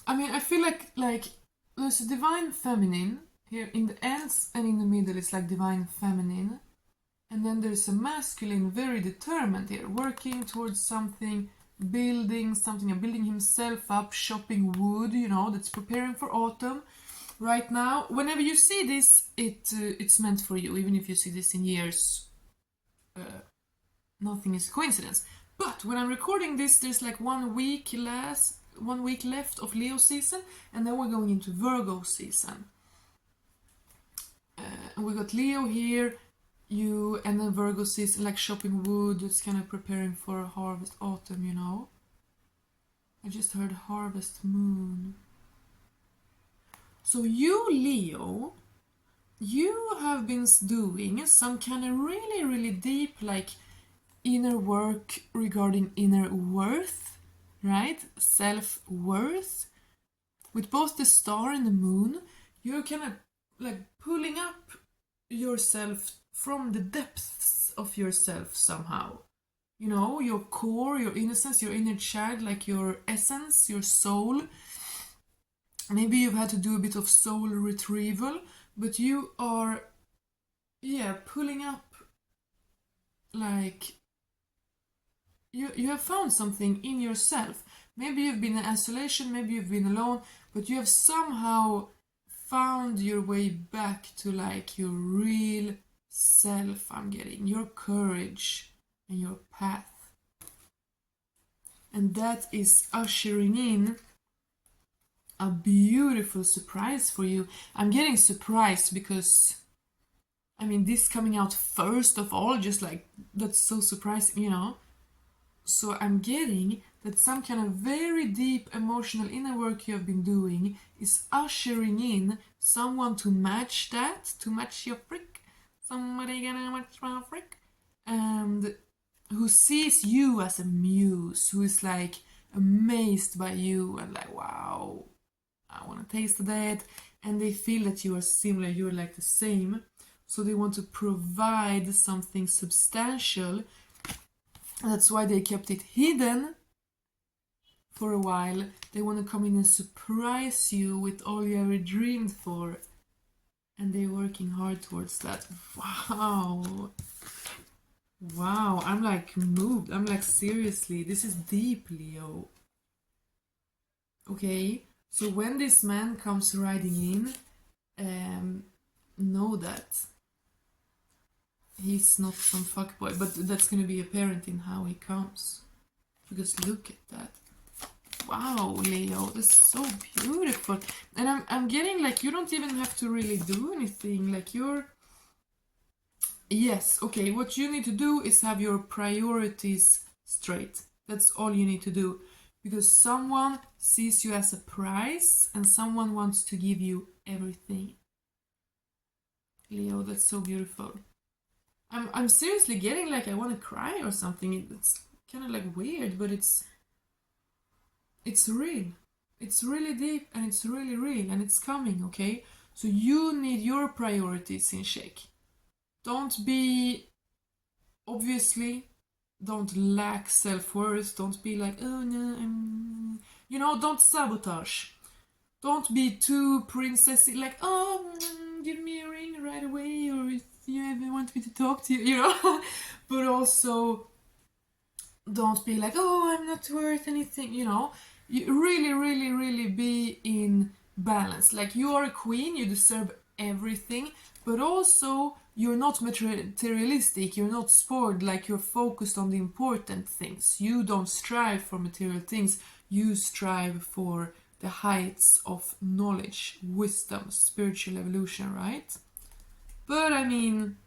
I mean, I feel like there's a divine feminine here in the ends, and in the middle it's like divine feminine. And then there's a masculine, very determined here, working towards something, building something, and building himself up, chopping wood, you know, that's preparing for autumn. Right now, whenever you see this, it's meant for you, even if you see this in years. Nothing is a coincidence. But when I'm recording this, there's like 1 week left of Leo season, and then we're going into Virgo season. And we got Leo here, and then Virgo season, like chopping wood. It's kind of preparing for harvest autumn, you know. I just heard harvest moon. So you, Leo, you have been doing some kind of really, really deep, like, inner work regarding inner worth, right? Self-worth. With both the star and the moon, you're kind of like pulling up yourself from the depths of yourself somehow. You know, your core, your innocence, your inner child, like your essence, your soul. Maybe you've had to do a bit of soul retrieval, but you are, pulling up, like, you have found something in yourself. Maybe you've been in isolation, maybe you've been alone, but you have somehow found your way back to like your real self, I'm getting, your courage and your path. And that is ushering in a beautiful surprise for you. I'm getting surprised because, I mean, this coming out first of all, just like, that's so surprising, you know. So I'm getting that some kind of very deep emotional inner work you have been doing is ushering in someone to match that, to match your freak. Somebody gonna match my freak. And who sees you as a muse, who is like amazed by you and like, wow, I want to taste that. And they feel that you are similar, you're like the same. So they want to provide something substantial. That's why they kept it hidden for a while. They want to come in and surprise you with all you ever dreamed for. And they're working hard towards that. Wow. Wow, I'm like moved. I'm like, seriously, this is deep, Leo. Okay, so when this man comes riding in, know that he's not some fuckboy, but that's gonna be apparent in how he comes. Because look at that. Wow, Leo, that's so beautiful. And I'm getting like, you don't even have to really do anything. Like you're... Yes, okay, what you need to do is have your priorities straight. That's all you need to do. Because someone sees you as a prize and someone wants to give you everything. Leo, that's so beautiful. I'm seriously getting like I want to cry or something. It's kind of like weird, but it's real. It's really deep and it's really real and it's coming, okay? So you need your priorities in check. Don't be, obviously, don't lack self-worth. Don't be like, oh no, you know, don't sabotage. Don't be too princessy, like, oh, give me a ring right away, or if you ever want me to talk to you, you know? But also, don't be like, oh, I'm not worth anything, you know. You really, really, really be in balance. Like, you are a queen, you deserve everything, but also you're not materialistic, you're not spoiled, like you're focused on the important things. You don't strive for material things, you strive for the heights of knowledge, wisdom, spiritual evolution, right? But I mean,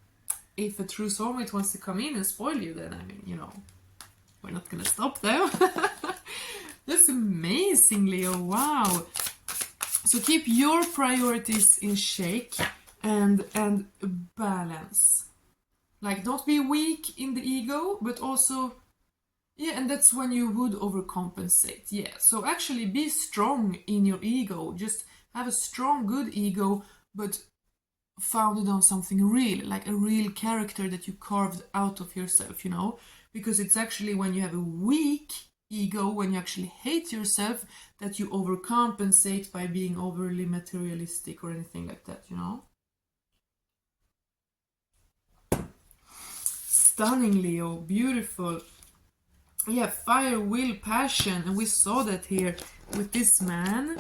if a true soulmate wants to come in and spoil you, then I mean, you know, we're not gonna stop them. That's amazing, Leo. Wow. So keep your priorities in check and balance. Like, don't be weak in the ego, but also, yeah, and that's when you would overcompensate. Yeah, so actually be strong in your ego. Just have a strong, good ego, but founded on something real, like a real character that you carved out of yourself, you know? Because it's actually when you have a weak ego, when you actually hate yourself, that you overcompensate by being overly materialistic or anything like that, you know? Stunning, Leo. Beautiful. Yeah, fire, will, passion. And we saw that here with this man.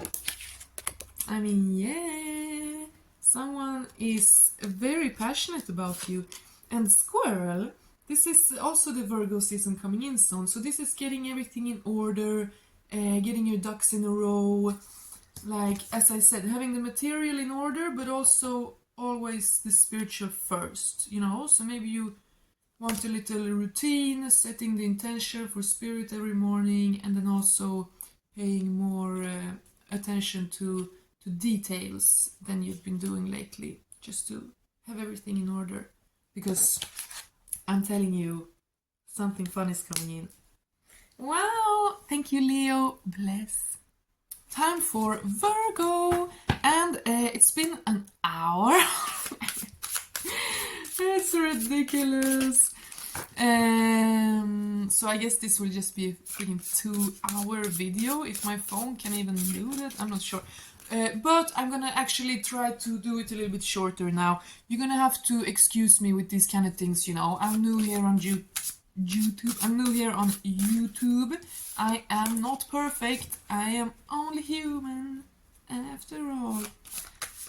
I mean, yeah. Someone is very passionate about you. And squirrel, this is also the Virgo season coming in soon. So this is getting everything in order, getting your ducks in a row. Like, as I said, having the material in order, but also always the spiritual first, you know? So maybe you want a little routine, setting the intention for spirit every morning, and then also paying more attention to details than you've been doing lately, just to have everything in order. Because I'm telling you, something fun is coming in. Wow! Thank you, Leo. Bless. Time for Virgo, and it's been an hour. It's ridiculous. So I guess this will just be a freaking 2-hour video, if my phone can even do that. I'm not sure. But I'm gonna actually try to do it a little bit shorter now. You're gonna have to excuse me with these kind of things, you know. I'm new here on YouTube. I'm new here on YouTube. I am not perfect. I am only human, after all.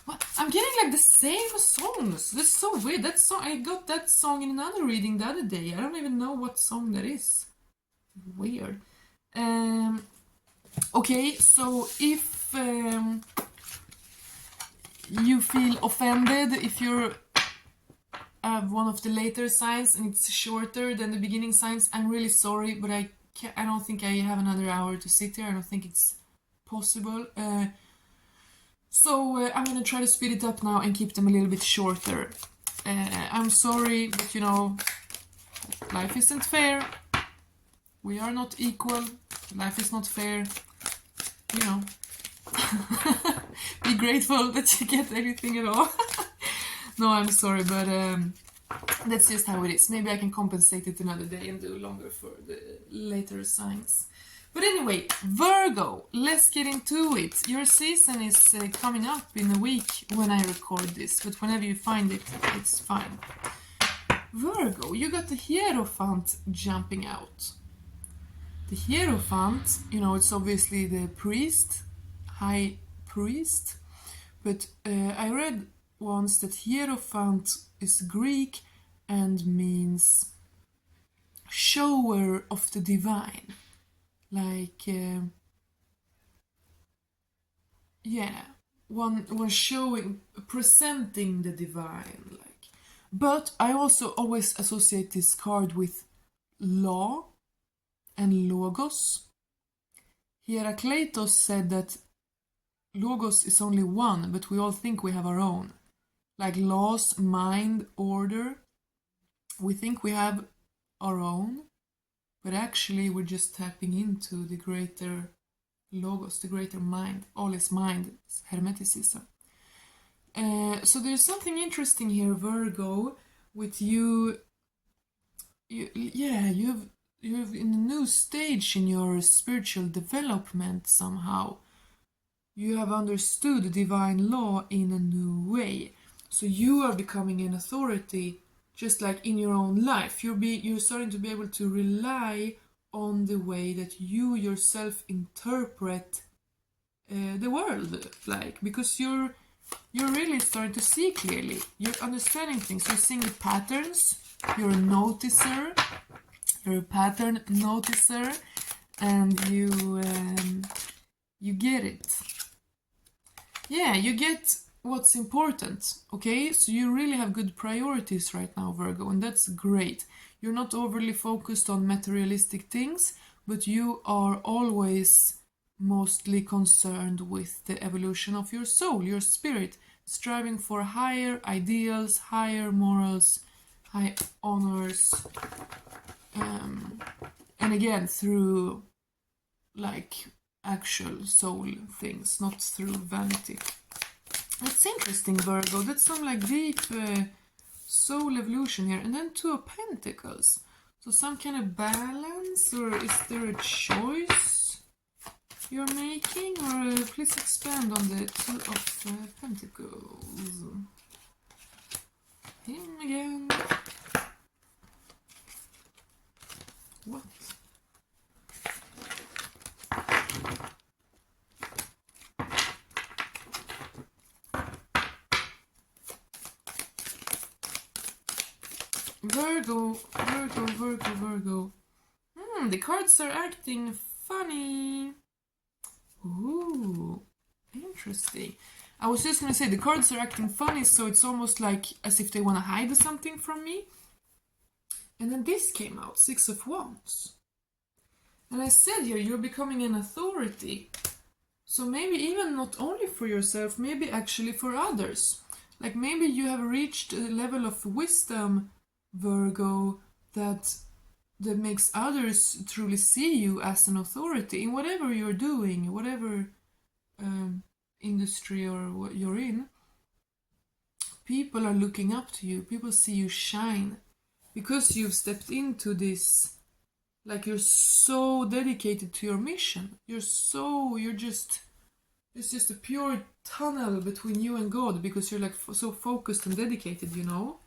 What? I'm getting like the same songs. That's so weird. That song, I got that song in another reading the other day. I don't even know what song that is. Weird. Okay, so if you feel offended, if you're one of the later signs and it's shorter than the beginning signs, I'm really sorry, but I don't think I have another hour to sit here. I don't think it's possible. So I'm gonna try to speed it up now and keep them a little bit shorter. I'm sorry, but you know, life isn't fair. We are not equal. Life is not fair. You know. Be grateful that you get anything at all. No, I'm sorry, but that's just how it is. Maybe I can compensate it another day and do longer for the later signs. But anyway, Virgo, let's get into it. Your season is coming up in a week when I record this, but whenever you find it, it's fine. Virgo, you got the Hierophant jumping out. The Hierophant, you know, it's obviously the priest, high priest, but I read once that Hierophant is Greek and means shower of the divine. Like, yeah, one showing, presenting the divine, like. But I also always associate this card with law and logos. Heracleitos said that logos is only one, but we all think we have our own. Like laws, mind, order. We think we have our own. But actually, we're just tapping into the greater logos, the greater mind. All is mind. It's Hermeticism. So there's something interesting here, Virgo, with you. You're in a new stage in your spiritual development somehow. You have understood divine law in a new way. So you are becoming an authority. Just like in your own life, you're starting to be able to rely on the way that you yourself interpret the world, like, because you're really starting to see clearly. You're understanding things. You're seeing the patterns. You're a noticer. You're a pattern noticer, and you get it. Yeah, you get what's important. Okay, so you really have good priorities right now, Virgo, and that's great. You're not overly focused on materialistic things, but you are always mostly concerned with the evolution of your soul, your spirit, striving for higher ideals, higher morals, high honors, and again through like actual soul things, not through vanity. That's interesting, Virgo. That's some like deep soul evolution here. And then Two of Pentacles. So some kind of balance, or is there a choice you're making? Or please expand on the Two of Pentacles. Him again. What? Virgo, Virgo, Virgo, Virgo. The cards are acting funny. Ooh, interesting. I was just gonna say the cards are acting funny, so it's almost like as if they want to hide something from me. And then this came out, Six of Wands. And I said here, you're becoming an authority. So maybe even not only for yourself, maybe actually for others. Like maybe you have reached a level of wisdom, Virgo, that makes others truly see you as an authority in whatever you're doing, whatever industry or what you're in. People are looking up to you. People see you shine because you've stepped into this. Like you're so dedicated to your mission. It's just a pure tunnel between you and God because you're like so focused and dedicated, you know.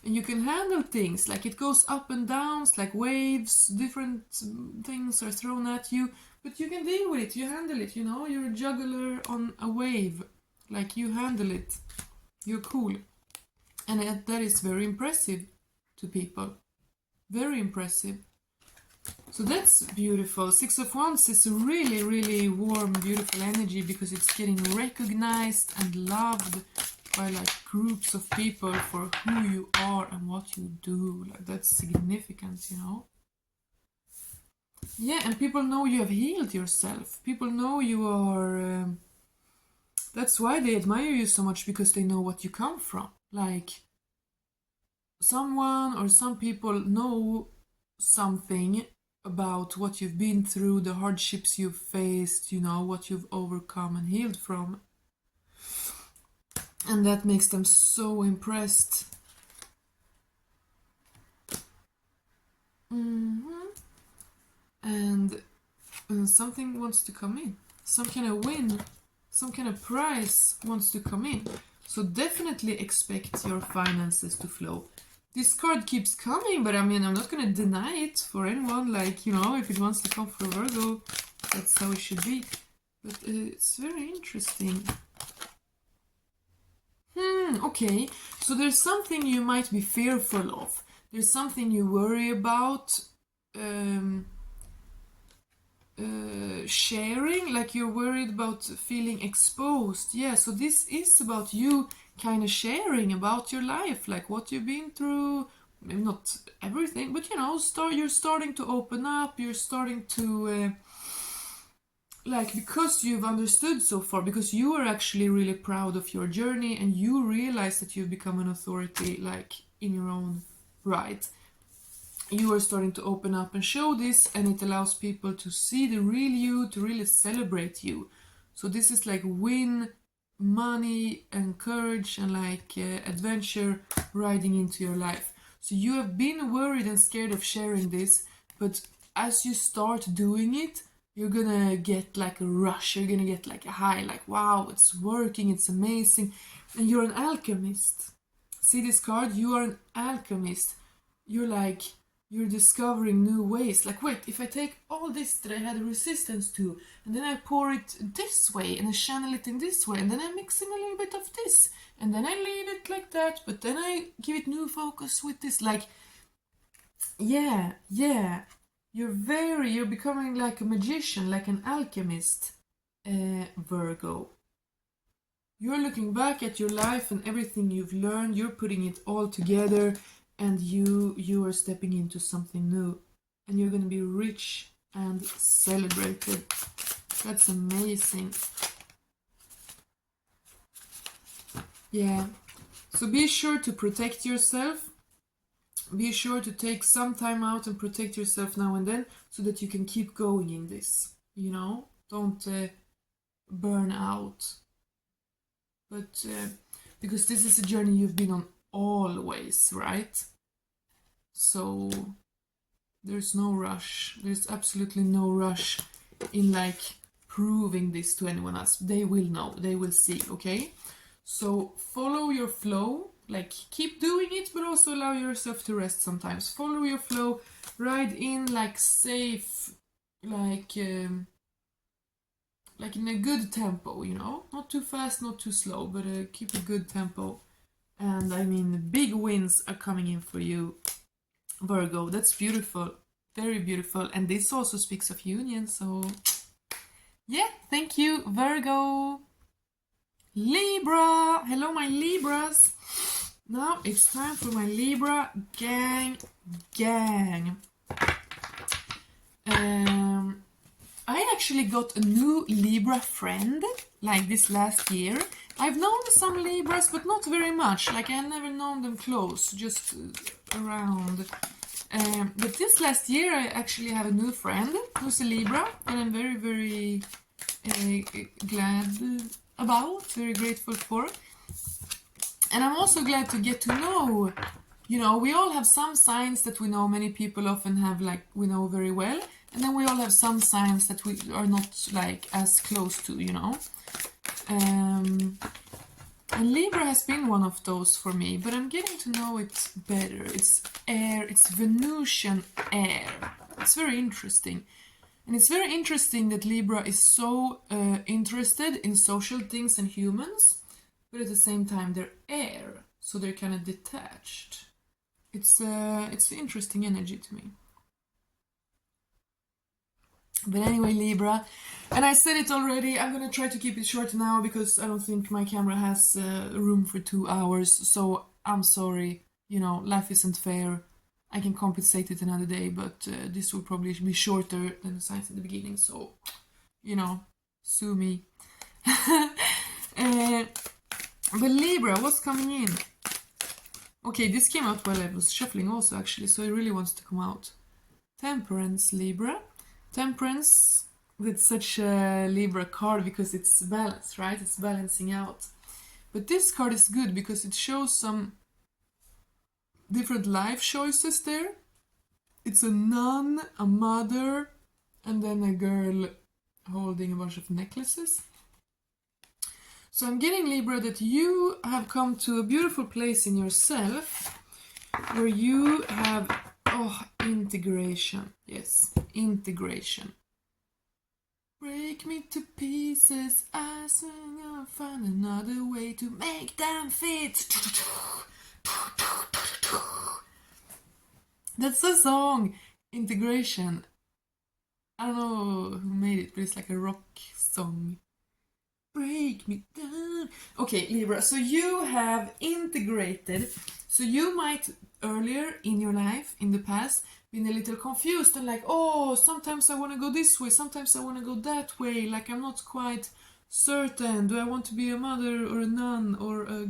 And you can handle things, like it goes up and downs, like waves, different things are thrown at you, but you can deal with it, you handle it, you know, you're a juggler on a wave, like you handle it, you're cool. And that is very impressive to people, very impressive. So that's beautiful. Six of Wands is a really, really warm, beautiful energy because it's getting recognized and loved by like groups of people for who you are and what you do. Like that's significant, you know. Yeah, and people know you have healed yourself. People know you are. That's why they admire you so much, because they know what you come from. Like someone or some people know something about what you've been through, the hardships you've faced, you know, what you've overcome and healed from. And that makes them so impressed. And something wants to come in. Some kind of win, some kind of prize wants to come in. So definitely expect your finances to flow. This card keeps coming, but I mean, I'm not going to deny it for anyone. Like, you know, if it wants to come for Virgo, that's how it should be. But it's very interesting. Okay, so there's something you might be fearful of. There's something you worry about sharing, like you're worried about feeling exposed. Yeah, so this is about you kind of sharing about your life, like what you've been through. Maybe not everything, but you know, you're starting to open up, you're starting to like, because you've understood so far, because you are actually really proud of your journey and you realize that you've become an authority, like in your own right. You are starting to open up and show this, and it allows people to see the real you, to really celebrate you. So this is like win, money and courage and like adventure riding into your life. So you have been worried and scared of sharing this, but as you start doing it, you're gonna get like a rush, you're gonna get like a high, like wow, it's working, it's amazing. And you're an alchemist. See this card? You are an alchemist. You're like You're discovering new ways. Like, wait, if I take all this that I had resistance to, and then I pour it this way, and I channel it in this way, and then I'm mixing a little bit of this, and then I leave it like that, but then I give it new focus with this. Like, yeah. You're becoming like a magician, like an alchemist, Virgo. You're looking back at your life and everything you've learned, you're putting it all together, and you are stepping into something new, and you're going to be rich and celebrated. That's amazing. Yeah. So be sure to protect yourself. Be sure to take some time out and protect yourself now and then, so that you can keep going in this. You know, don't burn out. But because this is a journey you've been on always, right? So there's no rush. There's absolutely no rush in like proving this to anyone else. They will know. They will see, okay? So follow your flow. Like, keep doing it, but also allow yourself to rest sometimes. Follow your flow. Ride in like safe, like in a good tempo, you know? Not too fast, not too slow, but keep a good tempo. And I mean, big wins are coming in for you, Virgo. That's beautiful. Very beautiful. And this also speaks of union, so yeah, thank you, Virgo. Libra. Hello, my Libras. Now it's time for my Libra gang. I actually got a new Libra friend like this last year. I've known some Libras, but not very much. Like, I've never known them close, just around. But this last year I actually have a new friend who's a Libra, and I'm very, very glad about, very grateful for. And I'm also glad to get to know, you know, we all have some signs that we know, many people often have, like, we know very well. And then we all have some signs that we are not, like, as close to, you know. And Libra has been one of those for me, but I'm getting to know it better. It's air, it's Venusian air. It's very interesting. And it's very interesting that Libra is so interested in social things and humans, but at the same time they're air, so they're kind of detached. It's interesting energy to me. But anyway, Libra, and I said it already, I'm gonna try to keep it short now because I don't think my camera has room for 2 hours, so I'm sorry, you know, life isn't fair. I can compensate it another day, but this will probably be shorter than the signs at the beginning, so, you know, sue me. But Libra, what's coming in? Okay, this came out while I was shuffling also, actually, so it really wants to come out. Temperance, Libra. Temperance with such a Libra card because it's balance, right? It's balancing out. But this card is good because it shows some different life choices there. It's a nun, a mother, and then a girl holding a bunch of necklaces. So I'm getting, Libra, that you have come to a beautiful place in yourself where you have, integration. Yes, integration. Break me to pieces, I swing and find another way to make them fit. That's the song, Integration. I don't know who made it, but it's like a rock song. Break me down. Okay, Libra, so you have integrated. So you might earlier in your life, in the past, been a little confused and like, oh, sometimes I want to go this way, sometimes I want to go that way, like I'm not quite certain. Do I want to be a mother or a nun or a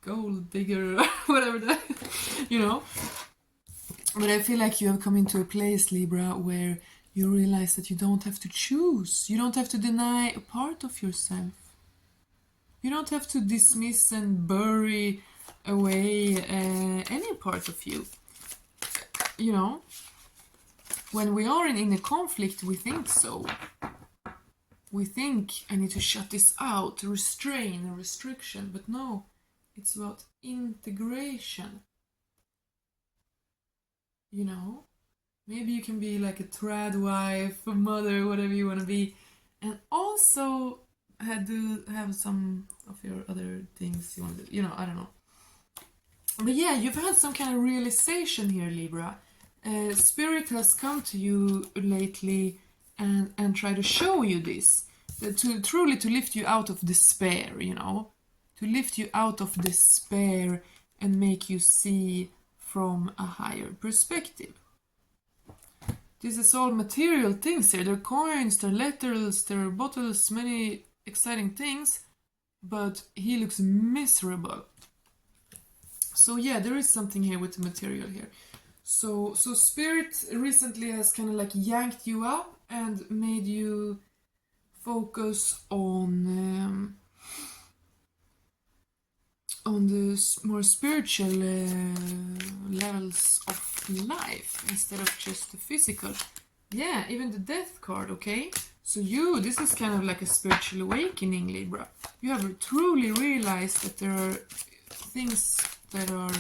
gold digger or whatever that, you know? But I feel like you have come into a place, Libra, where you realize that you don't have to choose. You don't have to deny a part of yourself. You don't have to dismiss and bury away any part of you. You know, when we are in a conflict, we think so. We think, I need to shut this out, restrain, a restriction. But no, it's about integration. you know. Maybe you can be like a trad wife, a mother, whatever you want to be. And also had to have some of your other things you want to do. You know, I don't know. But yeah, you've had some kind of realization here, Libra. Spirit has come to you lately and try to show you this. To truly to lift you out of despair, you know. To lift you out of despair and make you see from a higher perspective. This is all material things here. There are coins, there are letters, there are bottles, many exciting things. But he looks miserable. So yeah, there is something here with the material here. So Spirit recently has kind of like yanked you up and made you focus on the more spiritual levels of life instead of just the physical. Yeah, even the death card, okay? So this is kind of like a spiritual awakening, Libra. You have truly realized that there are things that are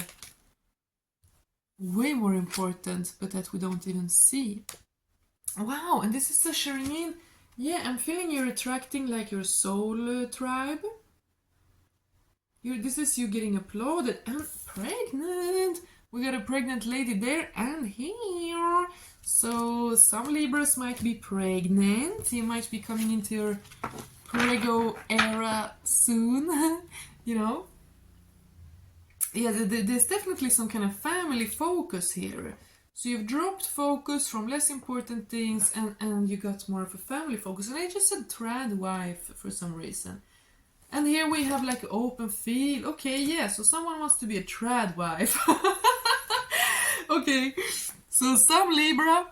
way more important, but that we don't even see. Wow, and this is ushering in. Yeah, I'm feeling you're attracting like your soul tribe. This is you getting applauded and pregnant. We got a pregnant lady there and here. So some Libras might be pregnant. You might be coming into your prego era soon, you know. Yeah, there's definitely some kind of family focus here. So you've dropped focus from less important things and you got more of a family focus. And I just said trad wife for some reason. And here we have like open field. Okay, yeah, so someone wants to be a trad wife. Okay, so some Libra,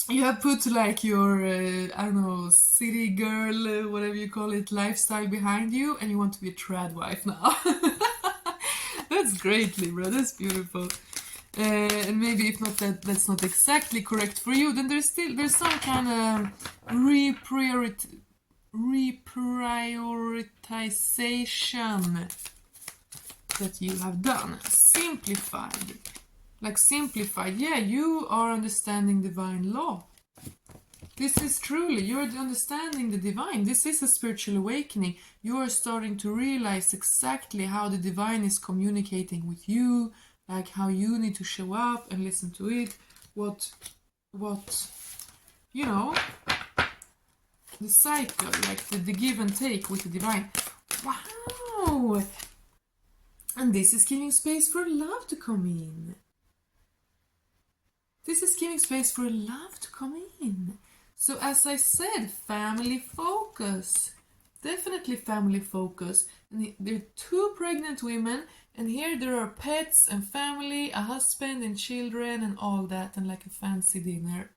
you have put like your, I don't know, city girl, whatever you call it, lifestyle behind you, and you want to be a trad wife now. That's great, Libra, that's beautiful. And maybe if not that's not exactly correct for you, then there's some kind of reprioritization that you have done. Simplified. Yeah, you are understanding divine law. This is truly, you're understanding the divine. This is a spiritual awakening. You are starting to realize exactly how the divine is communicating with you, like how you need to show up and listen to it. What, you know, the cycle, like the give and take with the divine. Wow! And this is giving space for love to come in. This is giving space for love to come in. So as I said, family focus. Definitely family focus. And there are 2 pregnant women, and here there are pets and family, a husband and children and all that, and like a fancy dinner.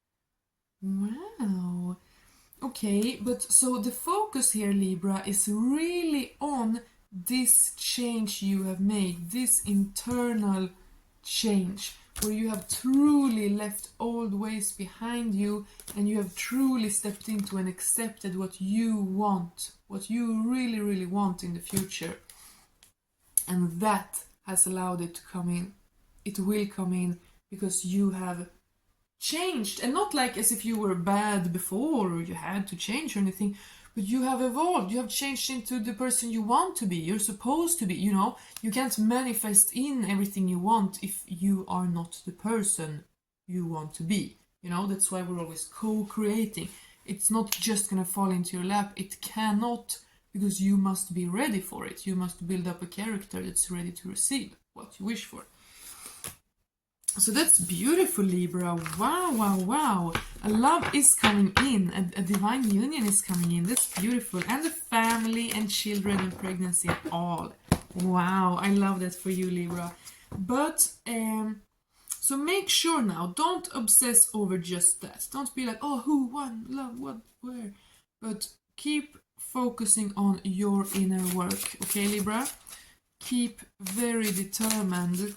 Wow. Okay, but so the focus here, Libra, is really on this change you have made, this internal change, where you have truly left old ways behind you and you have truly stepped into and accepted what you want, what you really, really want in the future. And that has allowed it to come in. It will come in because you have changed, and not like as if you were bad before or you had to change or anything, but you have evolved, you have changed into the person you want to be, you're supposed to be, you know. You can't manifest in everything you want if you are not the person you want to be, you know. That's why we're always co-creating. It's not just gonna fall into your lap, it cannot, because you must be ready for it. You must build up a character that's ready to receive what you wish for. So that's beautiful, Libra. Wow, wow, wow. A love is coming in. A divine union is coming in. That's beautiful. And the family and children and pregnancy and all. Wow, I love that for you, Libra. But, so make sure now, don't obsess over just that. Don't be like, oh, who, won, love, what, where. But keep focusing on your inner work. Okay, Libra? Keep very determined.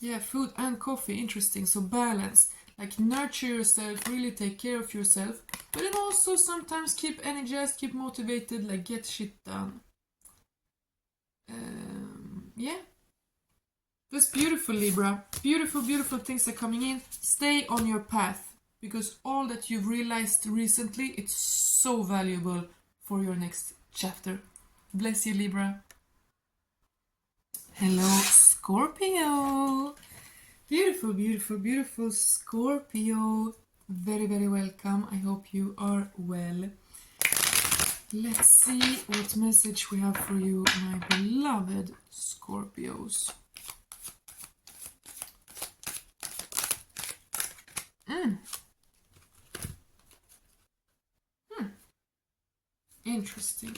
Yeah, food and coffee, interesting. So balance, like nurture yourself, really take care of yourself, but then also sometimes keep energized, keep motivated, like get shit done. Yeah. That's beautiful, Libra. Beautiful, beautiful things are coming in. Stay on your path, because all that you've realized recently, it's so valuable for your next chapter. Bless you, Libra. Hello, Scorpio. Beautiful, beautiful, beautiful Scorpio. Very, very welcome. I hope you are well. Let's see what message we have for you, my beloved Scorpios. Interesting.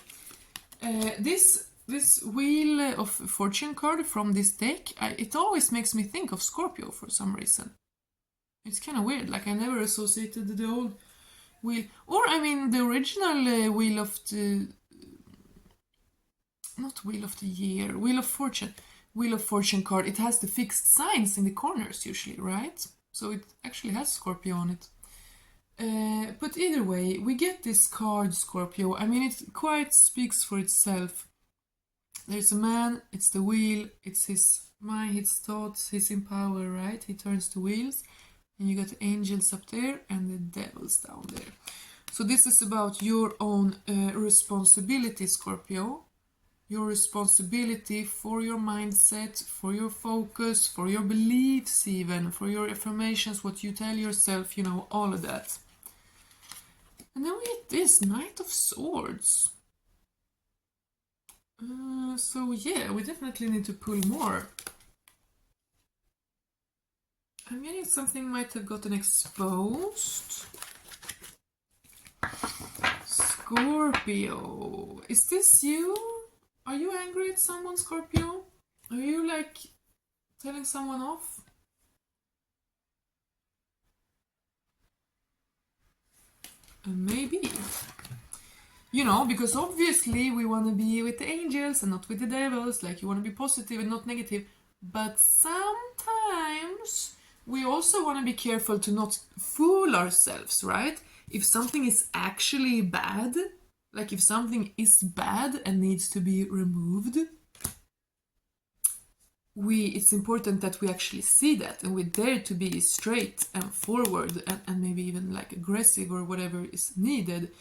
This Wheel of Fortune card from this deck, it always makes me think of Scorpio for some reason. It's kind of weird. Like, I never associated the old wheel, or I mean the original Wheel of the, not Wheel of the Year, Wheel of Fortune. Wheel of Fortune card. It has the fixed signs in the corners usually, right? So it actually has Scorpio on it. But either way, we get this card, Scorpio. I mean, it quite speaks for itself. There's a man, it's the wheel, it's his mind, his thoughts, he's in power, right? He turns the wheels, and you got the angels up there and the devils down there. So this is about your own responsibility, Scorpio. Your responsibility for your mindset, for your focus, for your beliefs even, for your affirmations, what you tell yourself, you know, all of that. And then we get this Knight of Swords. So yeah, we definitely need to pull more. I'm getting something might have gotten exposed. Scorpio. Is this you? Are you angry at someone, Scorpio? Are you like telling someone off? Maybe. You know, because obviously we want to be with the angels and not with the devils. Like, you want to be positive and not negative. But sometimes we also want to be careful to not fool ourselves, right? If something is actually bad, like if something is bad and needs to be removed, it's important that we actually see that and we dare to be straight and forward and maybe even like aggressive or whatever is needed.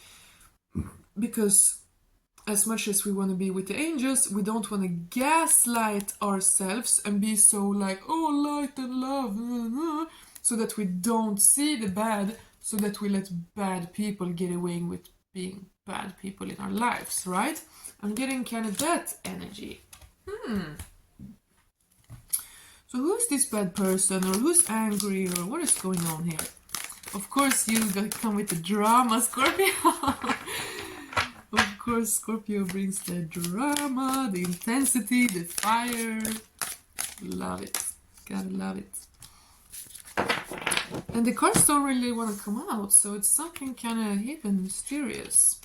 Because as much as we want to be with the angels, we don't want to gaslight ourselves and be so like, oh, light and love, so that we don't see the bad, so that we let bad people get away with being bad people in our lives, right? I'm getting kind of that energy. So who's this bad person, or who's angry, or what is going on here? Of course you come with the drama, Scorpio. Of course, Scorpio brings the drama, the intensity, the fire. Love it. Gotta love it. And the cards don't really want to come out, so it's something kind of hidden, mysterious.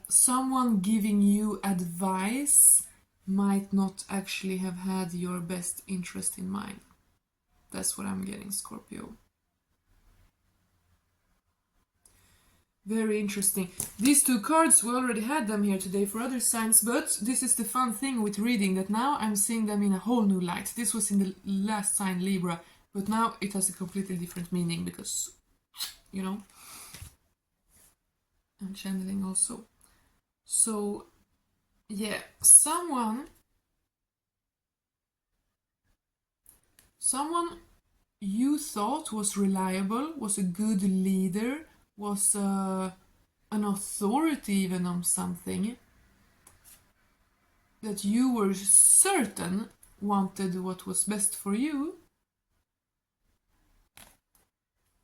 Someone giving you advice might not actually have had your best interest in mind. That's what I'm getting, Scorpio. Very interesting. These two cards, we already had them here today for other signs, but this is the fun thing with reading, that now I'm seeing them in a whole new light. This was in the last sign, Libra, but now it has a completely different meaning because, you know, I'm channeling also. So, yeah, someone you thought was reliable, was a good leader, was an authority even on something, that you were certain wanted what was best for you,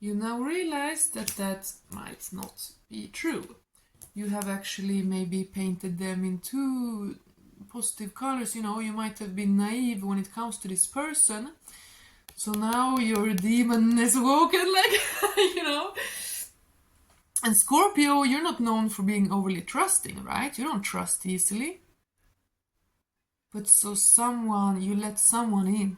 you now realize that that might not be true. You have actually maybe painted them in too positive colors, you know, you might have been naive when it comes to this person. So now your demon is woken, like, you know. And Scorpio, you're not known for being overly trusting, right? You don't trust easily. But so someone, you let someone in.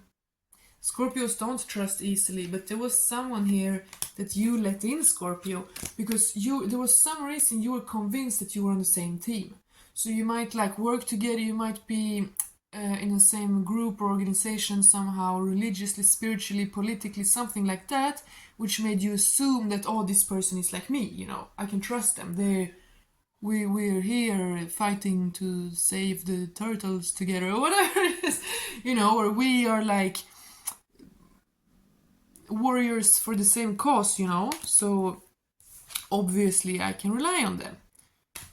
Scorpios don't trust easily, but there was someone here that you let in, Scorpio, because there was some reason you were convinced that you were on the same team. So you might like work together, you might be in the same group or organization somehow, religiously, spiritually, politically, something like that, which made you assume that, oh, this person is like me, you know, I can trust them. We're here fighting to save the turtles together, or whatever it is, you know, or we are like warriors for the same cause, you know, so obviously I can rely on them.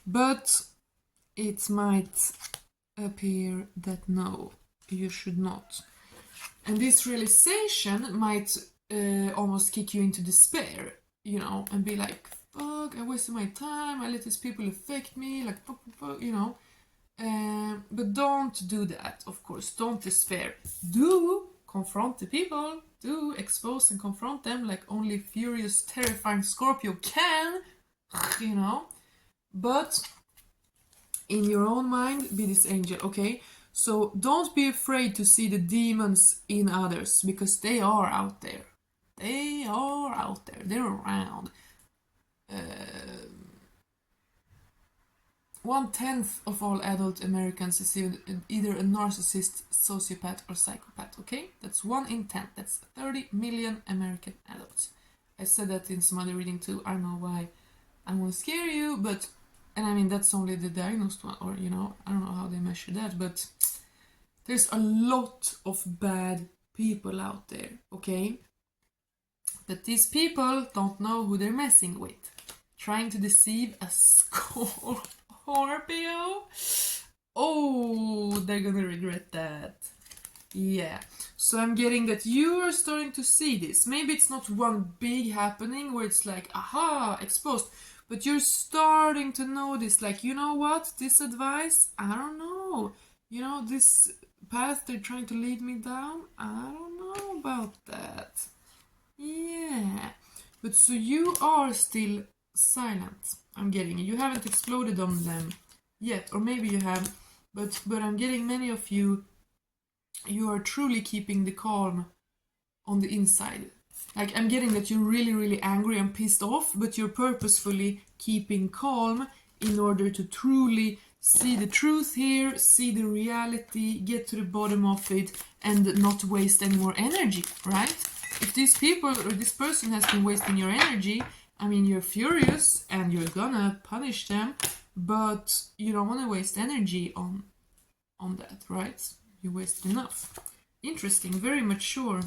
But it might appear that no, you should not. And this realization might almost kick you into despair, you know, and be like, fuck, I wasted my time, I let these people affect me, like, you know. But don't do that, of course, don't despair. Do confront the people, do expose and confront them like only furious, terrifying Scorpio can, you know. But in your own mind, be this angel, okay? So don't be afraid to see the demons in others, because they are out there. They are out there. They're around. 1/10 of all adult Americans is either a narcissist, sociopath, or psychopath, okay? That's 1 in 10. That's 30 million American adults. I said that in some other reading too. I don't know why I want to scare you, but... And I mean, that's only the diagnosed one, or, you know, I don't know how they measure that, but there's a lot of bad people out there, okay? But these people don't know who they're messing with. Trying to deceive a Scorpio? Oh, they're gonna regret that. Yeah. So I'm getting that you are starting to see this. Maybe it's not one big happening where it's like, aha, exposed. But you're starting to notice, like, you know what? This advice, I don't know. You know, this path they're trying to lead me down, I don't know about that. Yeah. But so you are still silent. I'm getting it. You haven't exploded on them yet, or maybe you have, but I'm getting many of you are truly keeping the calm on the inside. Like, I'm getting that you're really, really angry and pissed off, but you're purposefully keeping calm in order to truly see the truth here, see the reality, get to the bottom of it, and not waste any more energy, right? If these people or this person has been wasting your energy, I mean, you're furious and you're gonna punish them, but you don't want to waste energy on that, right? You wasted enough. Interesting, very mature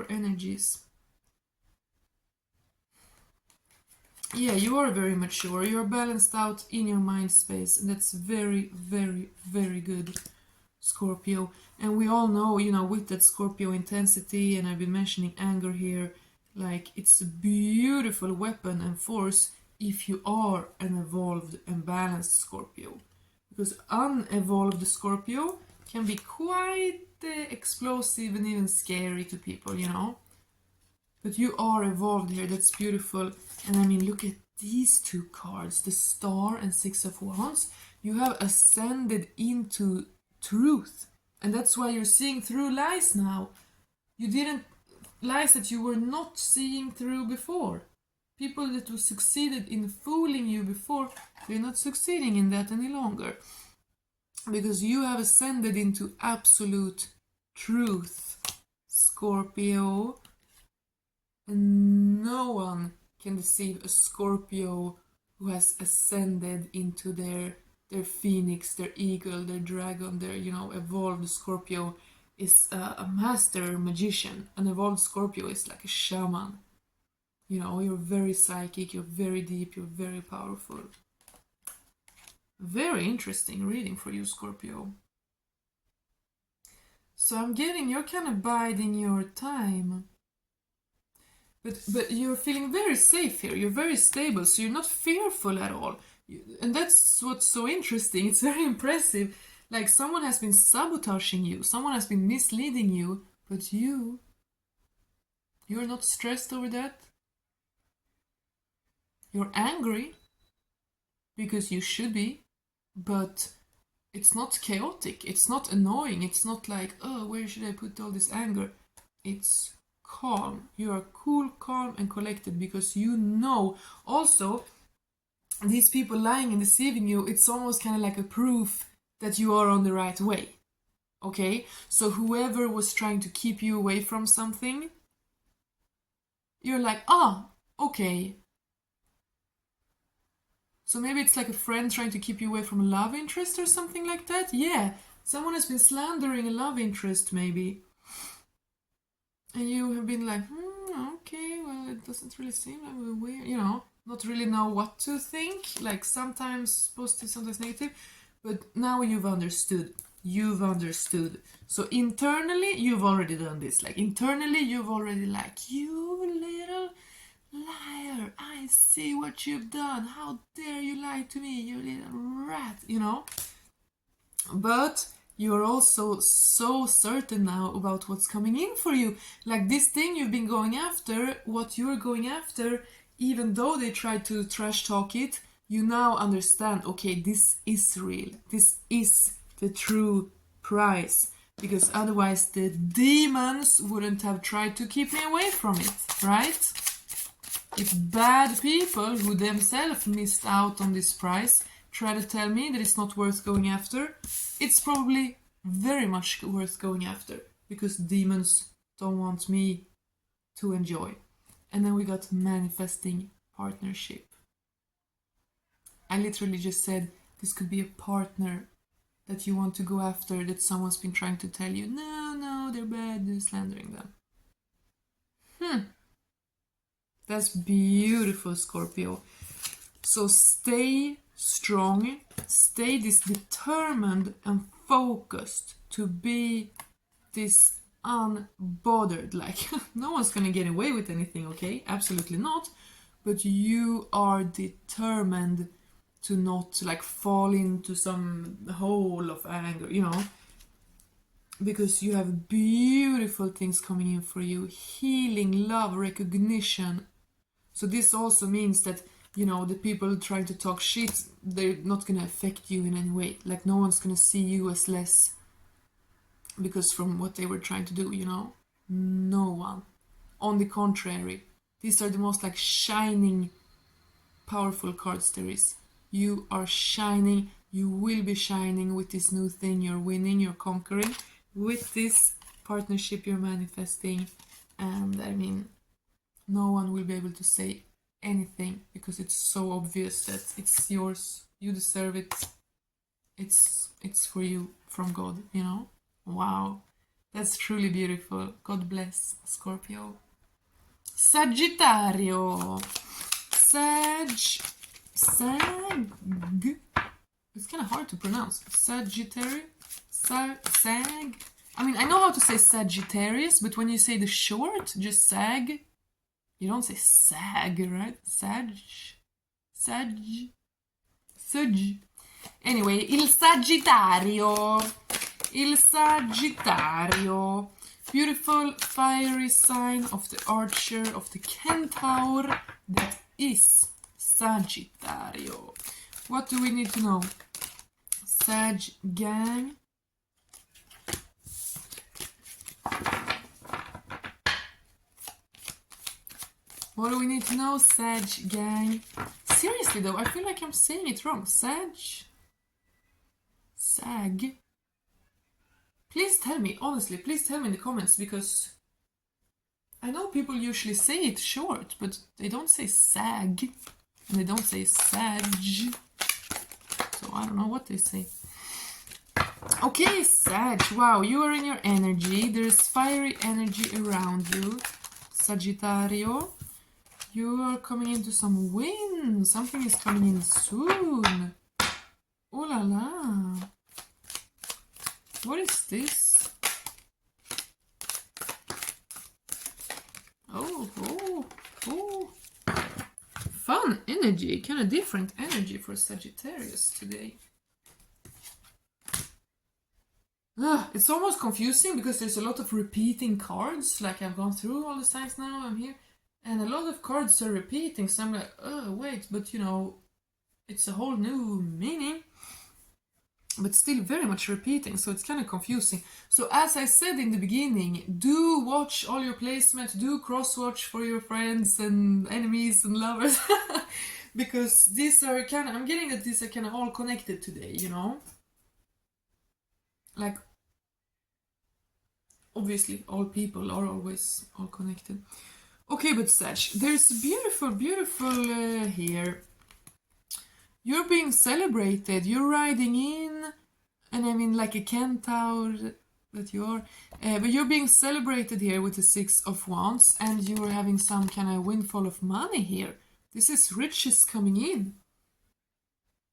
energies. Yeah, you are very mature. You're balanced out in your mind space, and that's very, very, very good, Scorpio. And we all know, you know, with that Scorpio intensity, and I've been mentioning anger here, like, it's a beautiful weapon and force if you are an evolved and balanced Scorpio. Because unevolved Scorpio can be quite explosive and even scary to people, you know. But you are evolved here, that's beautiful. And I mean, look at these two cards, the Star and Six of Wands. You have ascended into truth. And that's why you're seeing through lies now. You didn't... lies that you were not seeing through before. People that were succeeded in fooling you before, they're not succeeding in that any longer. Because you have ascended into absolute truth, Scorpio. And no one can deceive a Scorpio who has ascended into their phoenix, their eagle, their dragon, their, you know, evolved Scorpio is a master magician. An evolved Scorpio is like a shaman. You know, you're very psychic, you're very deep, you're very powerful. Very interesting reading for you, Scorpio. So I'm getting you're kind of biding your time. But you're feeling very safe here. You're very stable, so you're not fearful at all. And that's what's so interesting. It's very impressive. Like, someone has been sabotaging you. Someone has been misleading you. But you're not stressed over that. You're angry, because you should be. But It's not chaotic, it's not annoying, it's not like, oh, where should I put all this anger? It's calm. You are cool, calm, and collected because you know. Also, these people lying and deceiving you, it's almost kind of like a proof that you are on the right way. Okay? So whoever was trying to keep you away from something, you're like, ah, okay. So maybe it's like a friend trying to keep you away from a love interest or something like that. Yeah, someone has been slandering a love interest maybe. And you have been like, okay, well, it doesn't really seem like we're, you know, not really know what to think. Like sometimes positive, sometimes negative. But now you've understood. You've understood. So internally, you've already done this. Like internally, you've already like, you little liar, I see what you've done. How dare you lie to me, you little rat, you know? But you're also so certain now about what's coming in for you. Like this thing you've been going after, what you're going after, even though they tried to trash talk it, you now understand, okay, this is real. This is the true prize. Because otherwise the demons wouldn't have tried to keep me away from it, right? If bad people who themselves missed out on this prize try to tell me that it's not worth going after, it's probably very much worth going after because demons don't want me to enjoy. And then we got manifesting partnership. I literally just said this could be a partner that you want to go after, that someone's been trying to tell you, no, they're bad, they're slandering them. That's beautiful, Scorpio. So stay strong, stay this determined and focused to be this unbothered. Like, no one's gonna get away with anything, okay? Absolutely not. But you are determined to not like fall into some hole of anger, you know? Because you have beautiful things coming in for you. Healing, love, recognition. So this also means that, you know, the people trying to talk shit, they're not going to affect you in any way. Like, no one's going to see you as less because from what they were trying to do, you know? No one. On the contrary, these are the most, like, shining, powerful cards there is. You are shining. You will be shining with this new thing you're winning, you're conquering. With this partnership you're manifesting. And, I mean, no one will be able to say anything because it's so obvious that it's yours. You deserve it. It's for you from God, you know? Wow. That's truly beautiful. God bless, Scorpio. Sagittario. Sag. It's kind of hard to pronounce. Sagittarius? Sag. I mean, I know how to say Sagittarius, but when you say the short, just sag. You don't say sag, right? Sag. Anyway, il Sagittario. Beautiful fiery sign of the archer, of the centaur. That is Sagittario. What do we need to know? Sag gang. What do we need to know, Sag gang? Seriously though, I feel like I'm saying it wrong. Sag? Please tell me, honestly, please tell me in the comments, because I know people usually say it short, but they don't say sag, and they don't say sag. So I don't know what they say. Okay, Sag, wow, you are in your energy. There's fiery energy around you. Sagittario. You are coming into some wind. Something is coming in soon. Oh la la. What is this? Oh. Fun energy. Kind of different energy for Sagittarius today. It's almost confusing because there's a lot of repeating cards. Like, I've gone through all the signs now. I'm here. And a lot of cards are repeating, so I'm like, oh, wait, but you know, it's a whole new meaning. but still very much repeating, so it's kind of confusing. So as I said in the beginning, do watch all your placements, do cross-watch for your friends and enemies and lovers, because these are kind of, I'm getting that these are kind of all connected today, you know? Like, obviously, all people are always all connected. Okay, but Sag, there's beautiful, beautiful here. You're being celebrated, you're riding in, and I mean like a centaur that you are, but you're being celebrated here with the Six of Wands, and you're having some kind of windfall of money here. This is riches coming in.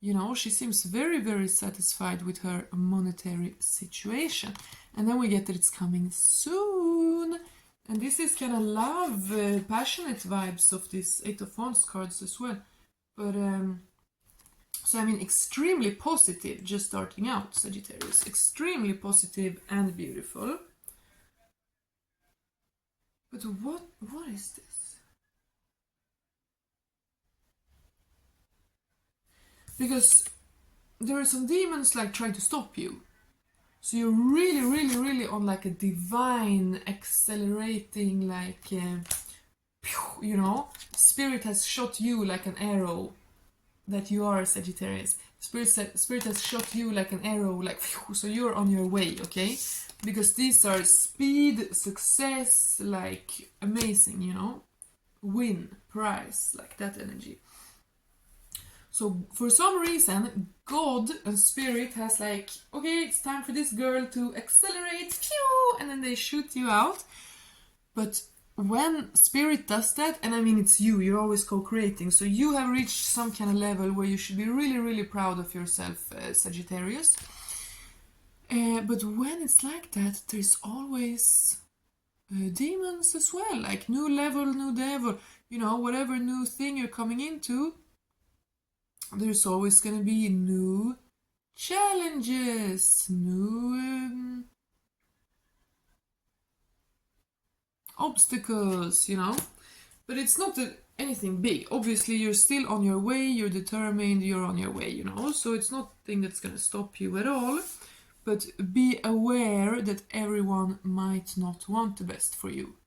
You know, she seems very, very satisfied with her monetary situation. And then we get that it's coming soon. And this is kind of love, passionate vibes of this Eight of Wands cards as well. But, so I mean, extremely positive just starting out, Sagittarius. Extremely positive and beautiful. But what is this? Because there are some demons like trying to stop you. So you're really, really, really on like a divine accelerating, like, you know, spirit has shot you like an arrow, that you are Sagittarius. Spirit has shot you like an arrow, like, so you're on your way, okay? Because these are speed, success, like amazing, you know? Win, prize, like that energy. So for some reason, God and Spirit has like, okay, it's time for this girl to accelerate, phew, and then they shoot you out. But when Spirit does that, and I mean it's you're always co-creating, so you have reached some kind of level where you should be really, really proud of yourself, Sagittarius. But when it's like that, there's always demons as well, like new level, new devil, you know, whatever new thing you're coming into, there's always going to be new challenges, new obstacles, you know. But it's not anything big. Obviously, you're still on your way, you're determined, you're on your way, you know. So it's not a thing that's going to stop you at all. But be aware that everyone might not want the best for you.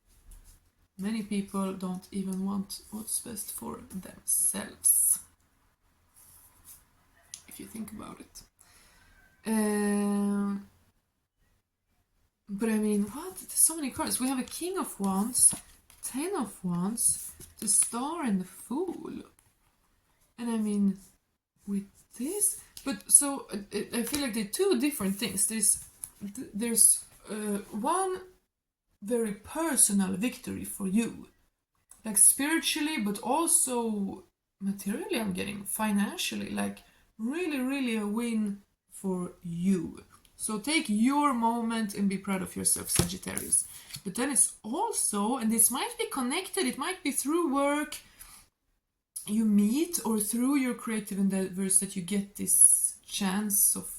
Many people don't even want what's best for themselves, if you think about it. But I mean, what? There's so many cards. We have a King of Wands, Ten of Wands, the Star and the Fool. And I mean, with this... But so, I feel like they're two different things. There's one very personal victory for you. Like spiritually, but also materially, I'm getting financially. Like really, really a win for you. So take your moment and be proud of yourself, Sagittarius. But then it's also, and this might be connected, it might be through work you meet or through your creative endeavors that you get this chance of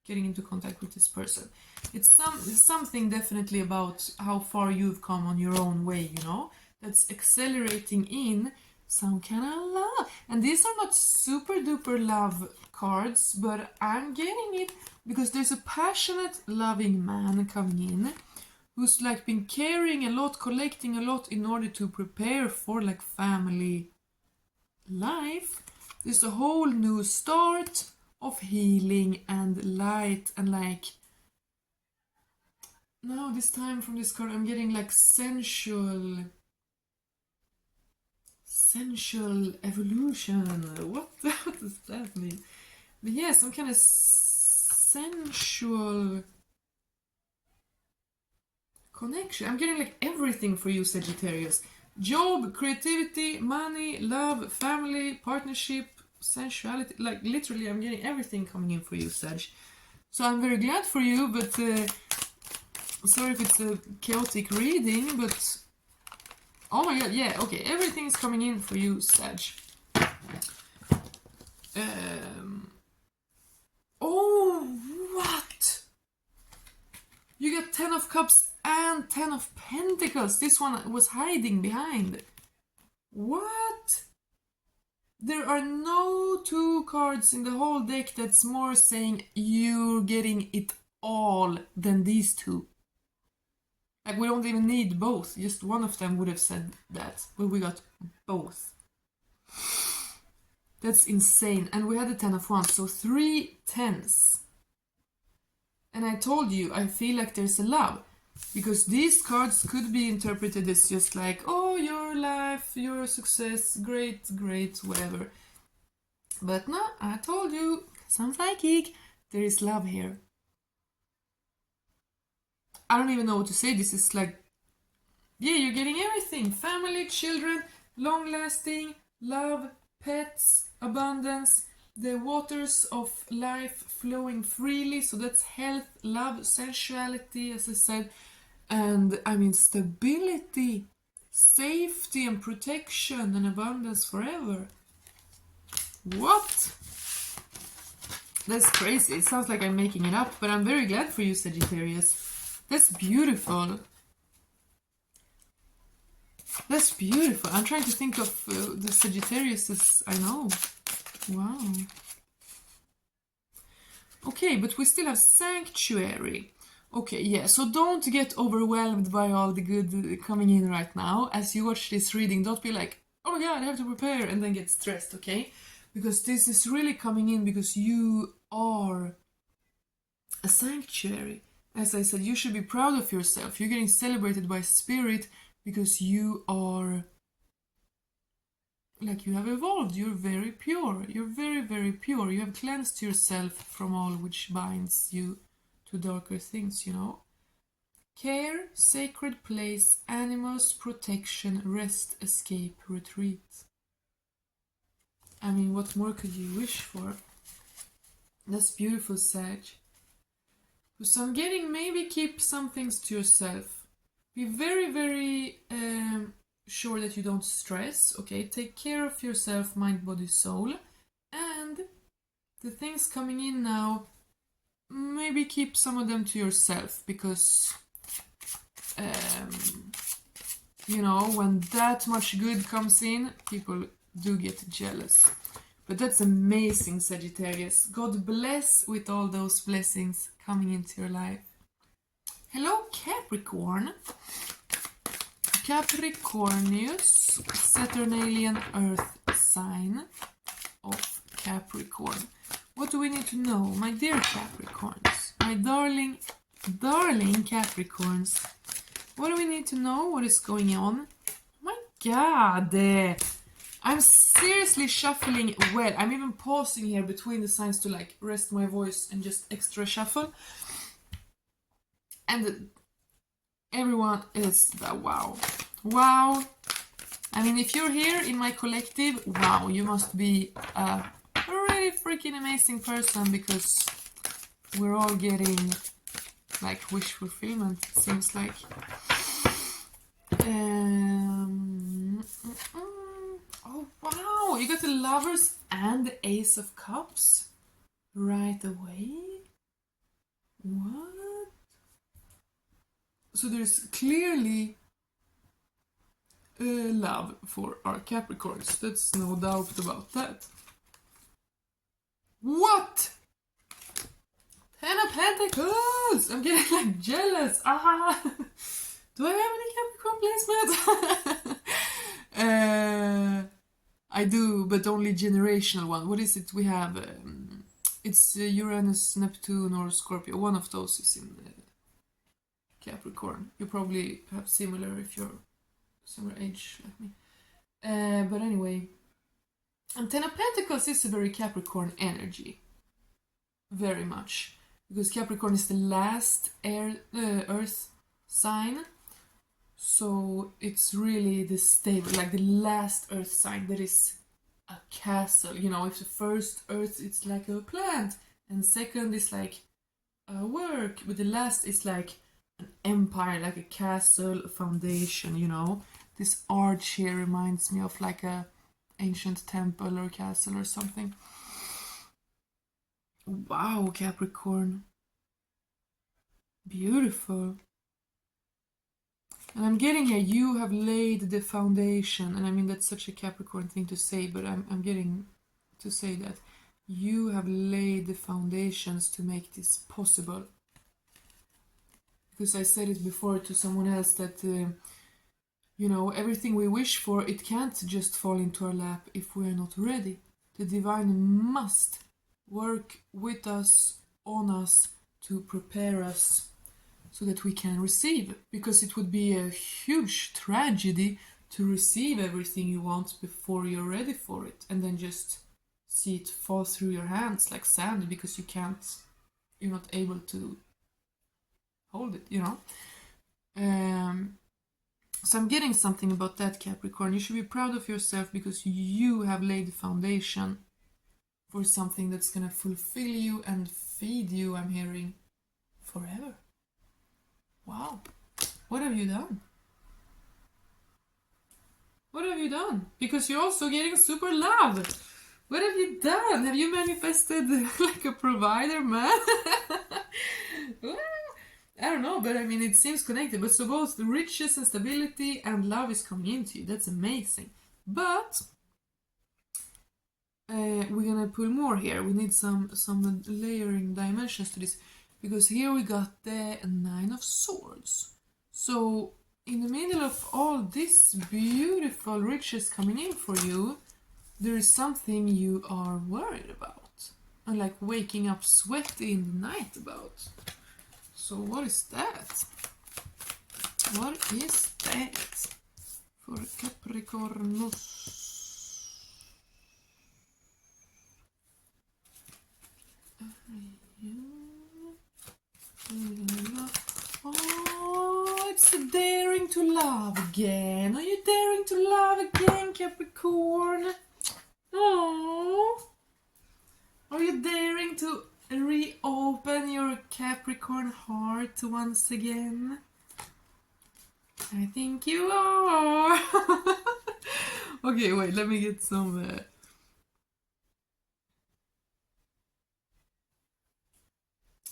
getting into contact with this person. It's something definitely about how far you've come on your own way, you know, that's accelerating in some kind of love. And these are not super duper love cards, but I'm getting it because there's a passionate, loving man coming in who's like been caring a lot, collecting a lot in order to prepare for like family life. There's a whole new start of healing and light, and like now this time from this card I'm getting like sensual evolution. What does that mean? But yeah, some kind of sensual connection. I'm getting like everything for you, Sagittarius. Job, creativity, money, love, family, partnership, sensuality. Like literally I'm getting everything coming in for you, Sag. So I'm very glad for you, but sorry if it's a chaotic reading, but oh my god, yeah, okay, everything is coming in for you, Sag. Oh, what? You got 10 of Cups and 10 of Pentacles. This one was hiding behind. What? There are no two cards in the whole deck that's more saying you're getting it all than these two. Like, we don't even need both. Just one of them would have said that, but we got both. That's insane. And we had the 10 of Wands, so 3 tens. And I told you, I feel like there's a love. Because these cards could be interpreted as just like, oh, your life, your success, great, whatever. But no, I told you, some psychic, there is love here. I don't even know what to say. This is like, yeah, you're getting everything. Family, children, long-lasting, love, pets, abundance, the waters of life flowing freely. So that's health, love, sensuality, as I said. And I mean, stability, safety and protection and abundance forever. What? That's crazy. It sounds like I'm making it up, but I'm very glad for you, Sagittarius. That's beautiful. That's beautiful. I'm trying to think of the Sagittarius I know. Wow. Okay, but we still have Sanctuary. Okay, yeah, so don't get overwhelmed by all the good coming in right now. As you watch this reading, don't be like, oh my god, I have to prepare, and then get stressed, okay? Because this is really coming in because you are a sanctuary. As I said, you should be proud of yourself. You're getting celebrated by spirit because you are, like, you have evolved. You're very pure. You're very, very pure. You have cleansed yourself from all which binds you to darker things, you know. Care, sacred place, animals, protection, rest, escape, retreat. I mean, what more could you wish for? That's beautiful, Sag. So I'm getting, maybe keep some things to yourself. Be very, very sure that you don't stress, okay? Take care of yourself, mind, body, soul. And the things coming in now, maybe keep some of them to yourself, because you know, when that much good comes in, people do get jealous. But that's amazing, Sagittarius. God bless with all those blessings coming into your life. Hello, Capricorn. Capricornius, Saturnalian Earth sign of Capricorn. What do we need to know, my dear Capricorns? My darling Capricorns. What do we need to know? What is going on? Oh my god! I'm seriously shuffling well. I'm even pausing here between the signs to like rest my voice and just extra shuffle. And everyone is wow. Wow. I mean, if you're here in my collective, wow, you must be a really freaking amazing person, because we're all getting like wish fulfillment, it seems like. Oh wow, you got the Lovers and the Ace of Cups right away. What? So there's clearly love for our Capricorns. That's no doubt about that. What? 10 of Pentacles! I'm getting like jealous. Ah! Do I have any Capricorn placement? I do, but only generational one. What is it we have? It's Uranus, Neptune, or Scorpio. One of those is in Capricorn. You probably have similar if you're similar age like me. But anyway, and 10 of Pentacles is a very Capricorn energy. Very much. Because Capricorn is the last Earth sign. So it's really the stable, like the last Earth sign that is a castle. You know, if the first Earth, it's like a plant. And second is like a work. But the last is like an empire, like a castle, a foundation, you know. This arch here reminds me of like a ancient temple or castle or something. Wow, Capricorn. Beautiful. And I'm getting here, you have laid the foundation. And I mean, that's such a Capricorn thing to say, but I'm getting to say that you have laid the foundations to make this possible. Because I said it before to someone else that, you know, everything we wish for, it can't just fall into our lap if we're not ready. The divine must work with us, on us, to prepare us so that we can receive. Because it would be a huge tragedy to receive everything you want before you're ready for it, and then just see it fall through your hands like sand because you're not able to hold it, you know. So I'm getting something about that, Capricorn. You should be proud of yourself because you have laid the foundation for something that's gonna fulfill you and feed you, I'm hearing, forever. Wow. What have you done? What have you done? Because you're also getting super love. What have you done? Have you manifested like a provider, man? I don't know, but I mean, it seems connected. But so both the riches and stability and love is coming into you. That's amazing. But we're gonna pull more here. We need some layering dimensions to this. Because here we got the Nine of Swords. So in the middle of all this beautiful riches coming in for you, there is something you are worried about. And like waking up sweaty in the night about. So what is that? What is that for Capricornus? Oh, it's daring to love again. Are you daring to love again, Capricorn? Oh, are you daring to reopen your Capricorn heart once again? I think you are. Okay, wait, let me get some...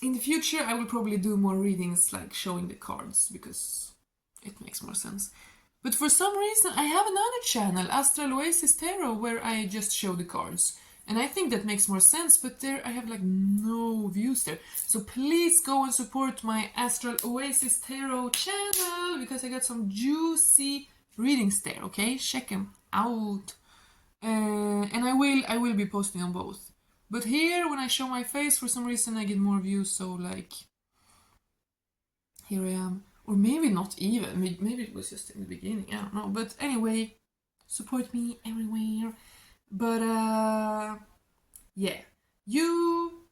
In the future, I will probably do more readings like showing the cards because it makes more sense. But for some reason, I have another channel, Astral Oasis Tarot, where I just show the cards. And I think that makes more sense, but there I have like no views there. So please go and support my Astral Oasis Tarot channel because I got some juicy readings there, okay? Check them out. And I will be posting on both. But here, when I show my face, for some reason I get more views, so like... Here I am. Or maybe not even. Maybe it was just in the beginning, I don't know. But anyway, support me everywhere. But, yeah. You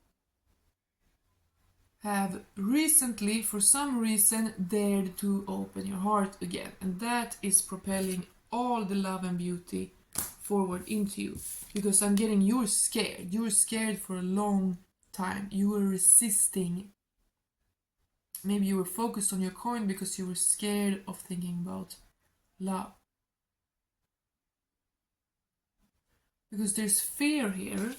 have recently, for some reason, dared to open your heart again. And that is propelling all the love and beauty forward into you. Because I'm getting you're scared. You were scared for a long time. You were resisting. Maybe you were focused on your coin because you were scared of thinking about love. Because there's fear here.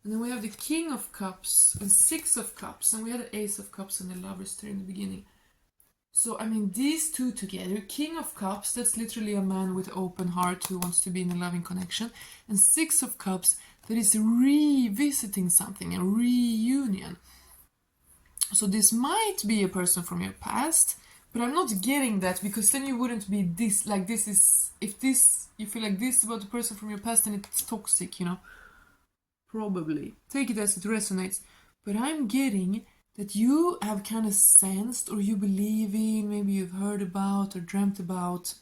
And then we have the King of Cups and Six of Cups. And we had the Ace of Cups and the Lovers there in the beginning. So, I mean, these two together, King of Cups, that's literally a man with open heart who wants to be in a loving connection. And Six of Cups, that is revisiting something, a reunion. So this might be a person from your past, but I'm not getting that because then you wouldn't be this, like this is, if this, you feel like this about the person from your past, then it's toxic, you know. Probably. Take it as it resonates. But I'm getting that you have kind of sensed or you believe in, maybe you've heard about or dreamt about,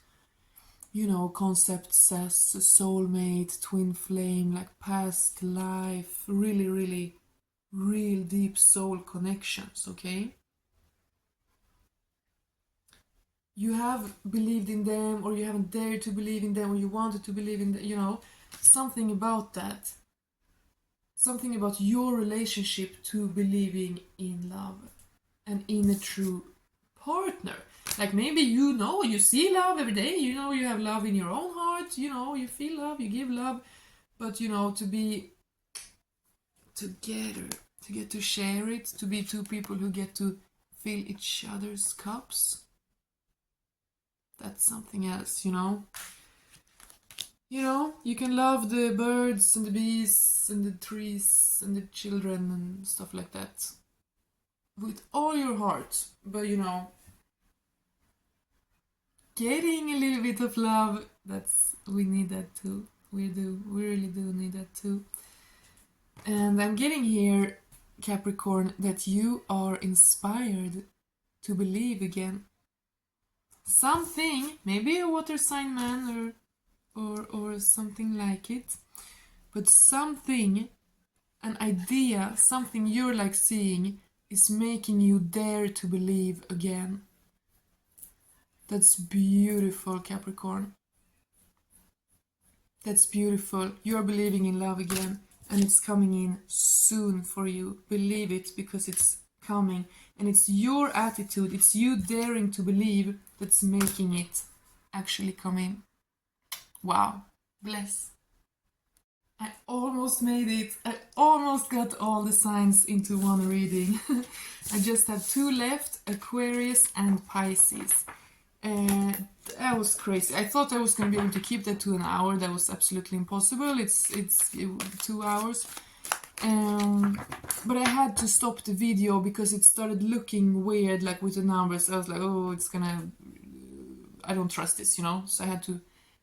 you know, concepts as a soulmate, twin flame, like past life, really, really, real deep soul connections, okay? You have believed in them or you haven't dared to believe in them or you wanted to believe in them, you know, something about that. Something about your relationship to believing in love and in a true partner. Like maybe you know, you see love every day, you know you have love in your own heart, you know, you feel love, you give love, but you know, to be together, to get to share it, to be two people who get to fill each other's cups. That's something else, you know. You know, you can love the birds and the bees and the trees and the children and stuff like that with all your heart. But you know, getting a little bit of love, we need that too. We really do need that too. And I'm getting here, Capricorn, that you are inspired to believe again. Something, maybe a water sign man or something like it, but something, an idea, something you're like seeing is making you dare to believe again. That's beautiful, Capricorn. That's beautiful. You're believing in love again, and it's coming in soon for you. Believe it, because it's coming, and it's your attitude, it's you daring to believe that's making it actually come in. Wow. Bless. I almost made it. I almost got all the signs into one reading. I just have 2 left, Aquarius and Pisces. That was crazy. I thought I was going to be able to keep that to an hour. That was absolutely impossible. It's 2 hours. But I had to stop the video because it started looking weird, like with the numbers. I was like, oh, it's gonna... I don't trust this, you know? So I had to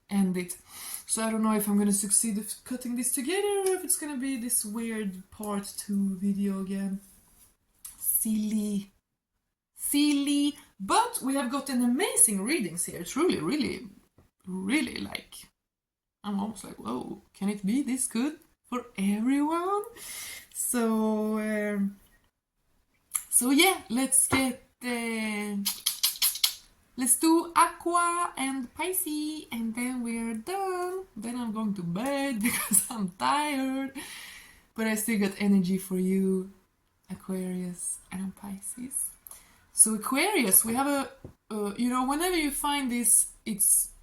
end it. So I don't know if I'm gonna succeed at cutting this together or if it's gonna be this weird part 2 video again. Silly. But we have gotten amazing readings here. Truly, really like... I'm almost like, whoa, can it be this good for everyone? So yeah, let's do Aqua and Pisces, and then we're done. Then I'm going to bed because I'm tired. But I still got energy for you, Aquarius and Pisces. So Aquarius, we have a, you know, whenever you find this, it's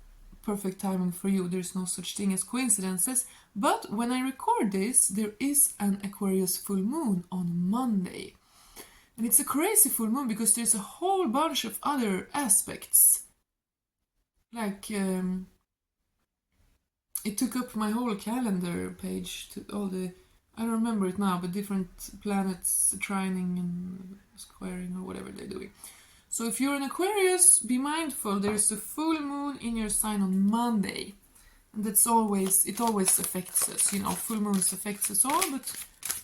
perfect timing for you. There's no such thing as coincidences. But when I record this, there is an Aquarius full moon on Monday. And it's a crazy full moon because there's a whole bunch of other aspects. Like, it took up my whole calendar page to all the, I don't remember it now, but different planets trining and squaring or whatever they're doing. So if you're an Aquarius, be mindful, there's a full moon in your sign on Monday. And that's always, it always affects us, you know, full moons affects us all, but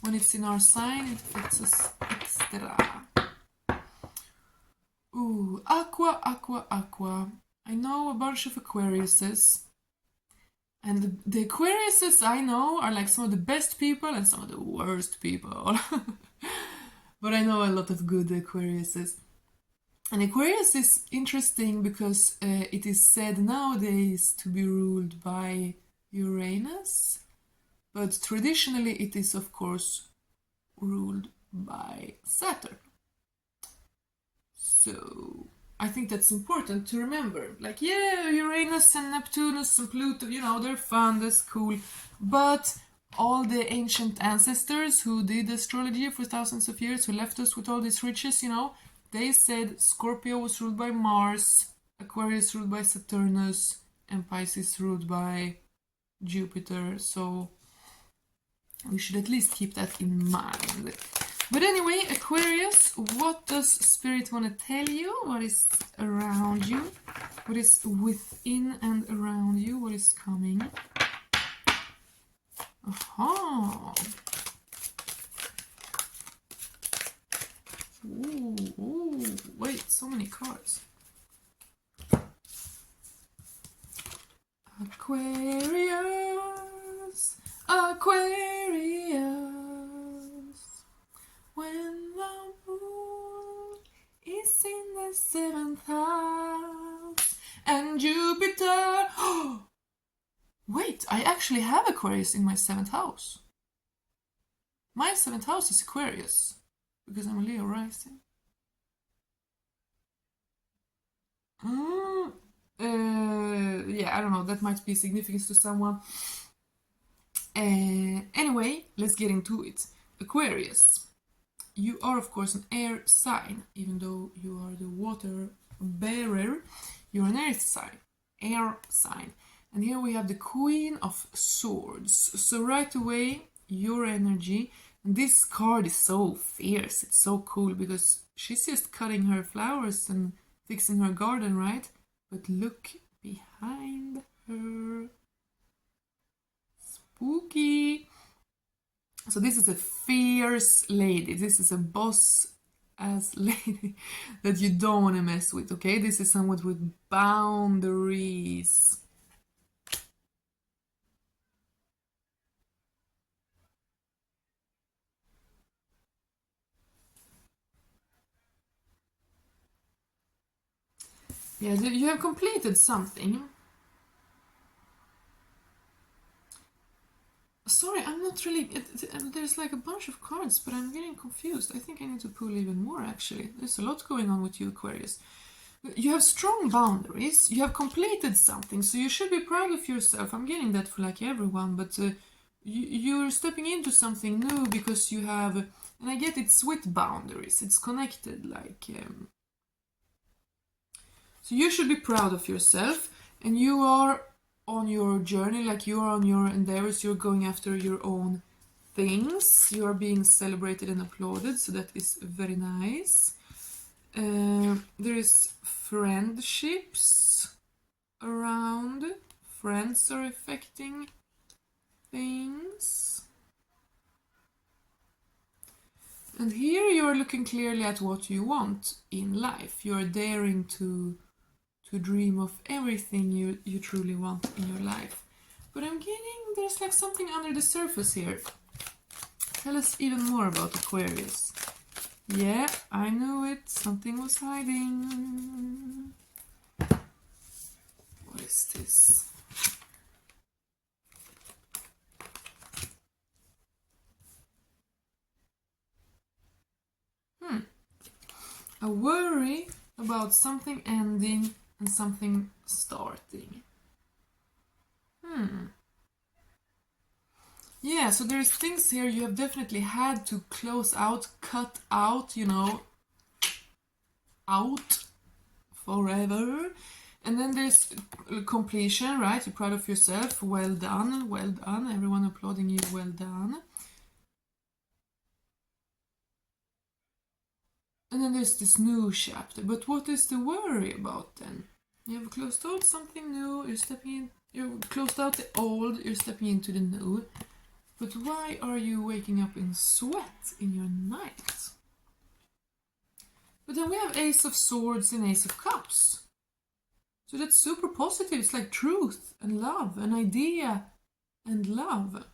when it's in our sign, it affects us extra. Ooh, Aqua. I know a bunch of Aquariuses. And the Aquariuses I know are like some of the best people and some of the worst people. But I know a lot of good Aquariuses. And Aquarius is interesting because it is said nowadays to be ruled by Uranus. But traditionally it is, of course, ruled by Saturn. So I think that's important to remember. Like, yeah, Uranus and Neptunus and Pluto, you know, they're fun, that's cool. But all the ancient ancestors who did astrology for thousands of years, who left us with all these riches, you know, they said Scorpio was ruled by Mars, Aquarius ruled by Saturnus, and Pisces ruled by Jupiter. So we should at least keep that in mind. But anyway, Aquarius, what does Spirit want to tell you? What is around you? What is within and around you? What is coming? Aha! Ooh, wait, so many cards. Aquarius, when the moon is in the 7th house and Jupiter... Wait, I actually have Aquarius in my 7th house. My 7th house is Aquarius because I'm a Leo rising. Yeah, I don't know, that might be significant to someone. Anyway, let's get into it. Aquarius. you are of course an air sign, even though you are the water bearer, you're an air sign. And here we have the Queen of Swords. So right away, your energy, and this card is so fierce, it's so cool, because she's just cutting her flowers and fixing her garden, right? But look behind her. Spooky. So this is a fierce lady. This is a boss-ass lady that you don't want to mess with, okay? This is someone with boundaries. Yeah, you have completed something. Sorry, I'm not really... there's like a bunch of cards, but I'm getting confused. I think I need to pull even more, actually. There's a lot going on with you, Aquarius. You have strong boundaries. You have completed something, so you should be proud of yourself. I'm getting that for like everyone, but you're stepping into something new because you have... And I get it's with boundaries. It's connected, like... So you should be proud of yourself, and you are on your journey, like you are on your endeavors, you're going after your own things, you are being celebrated and applauded, so that is very nice. There is friendships around, friends are affecting things. And here you are looking clearly at what you want in life. You are daring to dream of everything you truly want in your life. But I'm getting, there's like something under the surface here. Tell us even more about Aquarius. Yeah, I knew it. Something was hiding. What is this? A worry about something ending and something starting. Yeah, so there's things here you have definitely had to close out, cut out, you know, out forever. And then there's completion, right? You're proud of yourself. Well done, well done. Everyone applauding you, well done. And then there's this new chapter. But what is the worry about then? You have closed out something new, you're stepping in, you closed out the old, you're stepping into the new. But why are you waking up in sweat in your night? But then we have Ace of Swords and Ace of Cups. So that's super positive. It's like truth and love, an idea and love.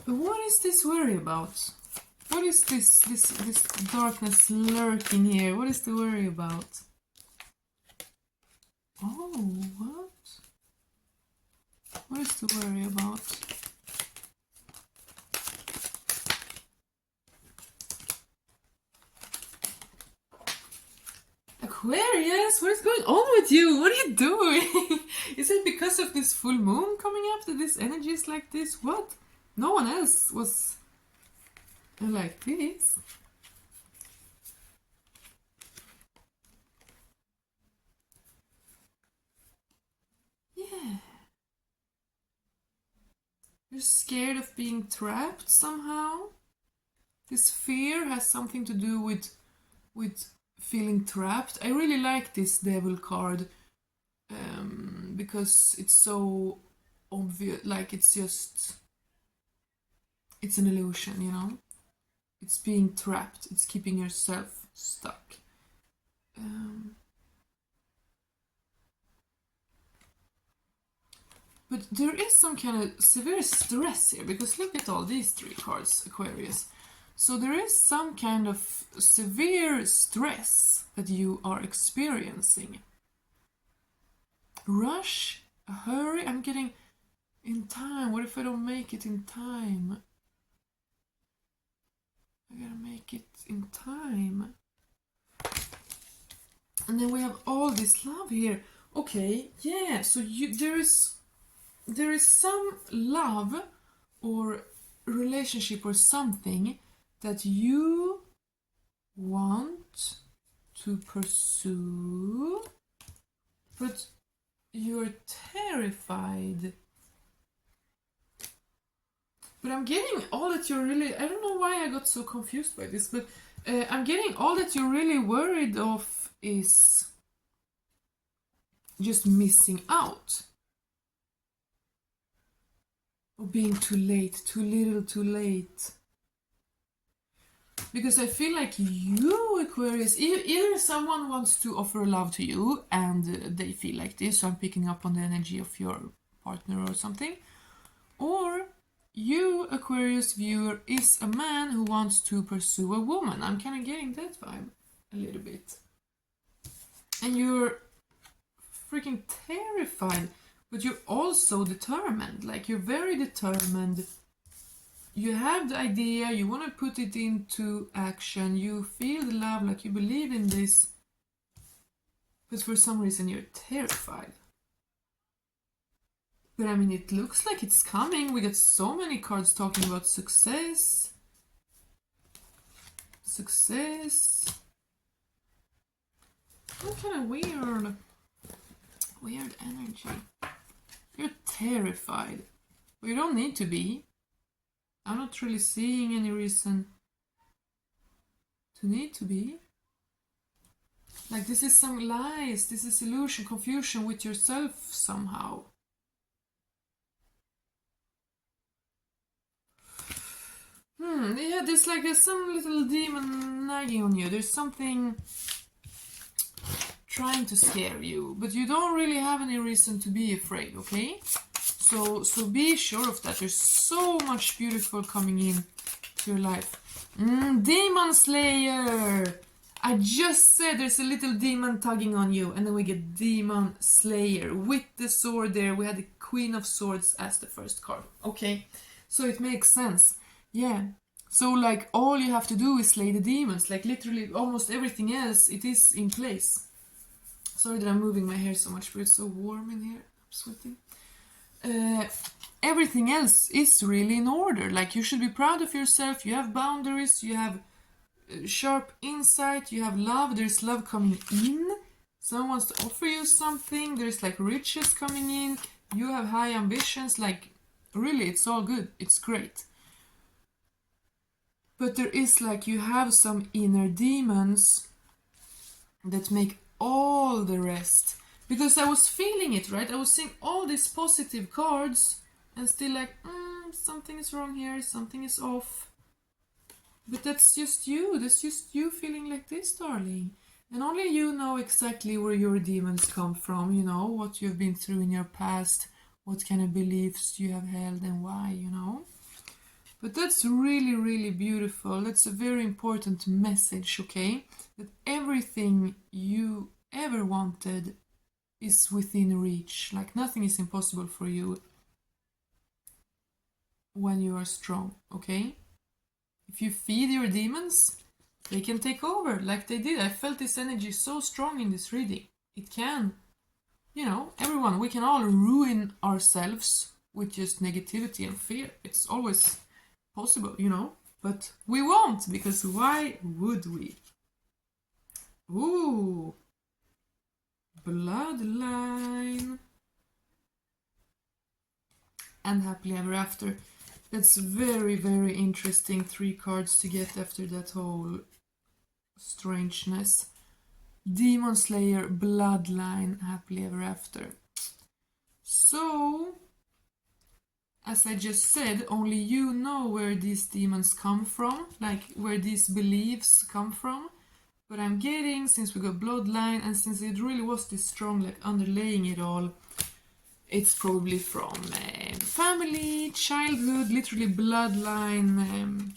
But what is this worry about? What is this darkness lurking here? What is the worry about? Oh, what? What is the worry about? Aquarius, what is going on with you? What are you doing? Is it because of this full moon coming up that this energy is like this? What? No one else was like this. Yeah. You're scared of being trapped somehow? This fear has something to do with feeling trapped. I really like this devil card because it's so obvious, like it's an illusion, you know? It's being trapped, it's keeping yourself stuck. But there is some kind of severe stress here, because look at all these three cards, Aquarius. So there is some kind of severe stress that you are experiencing. Rush, a hurry, I'm getting in time. What if I don't make it in time? I gotta make it in time. And then we have all this love here. Okay, yeah, so there is some love or relationship or something that you want to pursue, but you're terrified. But I'm getting all that you're really, I don't know why I got so confused by this, but I'm getting all that you're really worried of is just missing out. Or being too late, too little, too late. Because I feel like you, Aquarius, either someone wants to offer love to you and they feel like this, so I'm picking up on the energy of your partner or something. Or you, Aquarius viewer, is a man who wants to pursue a woman. I'm kind of getting that vibe a little bit. And you're freaking terrified, but you're also determined. Like, you're very determined. You have the idea, you want to put it into action, you feel the love, like you believe in this, but for some reason you're terrified. But I mean, it looks like it's coming. We got so many cards talking about success. Success. What kind of weird energy. You're terrified. But you don't need to be. I'm not really seeing any reason to need to be. Like, this is some lies, this is illusion, confusion with yourself somehow. Yeah, there's like some little demon nagging on you. There's something trying to scare you, but you don't really have any reason to be afraid, okay? So be sure of that. There's so much beautiful coming in to your life. Demon Slayer! I just said there's a little demon tugging on you, and then we get Demon Slayer with the sword there. We had the Queen of Swords as the first card. Okay, so it makes sense. Yeah. So like all you have to do is slay the demons. Like literally almost everything else, it is in place. Sorry that I'm moving my hair so much, but it's so warm in here. I'm sweating. Everything else is really in order. Like, you should be proud of yourself. You have boundaries, you have sharp insight, you have love. There's love coming in. Someone wants to offer you something. There's like riches coming in. You have high ambitions. Like, really, it's all good. It's great. But there is like, you have some inner demons that make all the rest. Because I was feeling it, right? I was seeing all these positive cards and still like, something is wrong here, something is off. But that's just you. That's just you feeling like this, darling. And only you know exactly where your demons come from, you know, what you've been through in your past, what kind of beliefs you have held and why, you know. But that's really, really beautiful. That's a very important message, okay? That everything you ever wanted is within reach. Like, nothing is impossible for you when you are strong, okay? If you feed your demons, they can take over like they did. I felt this energy so strong in this reading. It can, you know, everyone, we can all ruin ourselves with just negativity and fear. It's always possible, you know, but we won't, because why would we? Ooh, Bloodline and Happily Ever After. That's very, very interesting. 3 cards to get after that whole strangeness. Demon Slayer, Bloodline, Happily Ever After. So, as I just said, only you know where these demons come from, like where these beliefs come from. But I'm getting, since we got Bloodline, and since it really was this strong, like underlaying it all, it's probably from family, childhood, literally bloodline.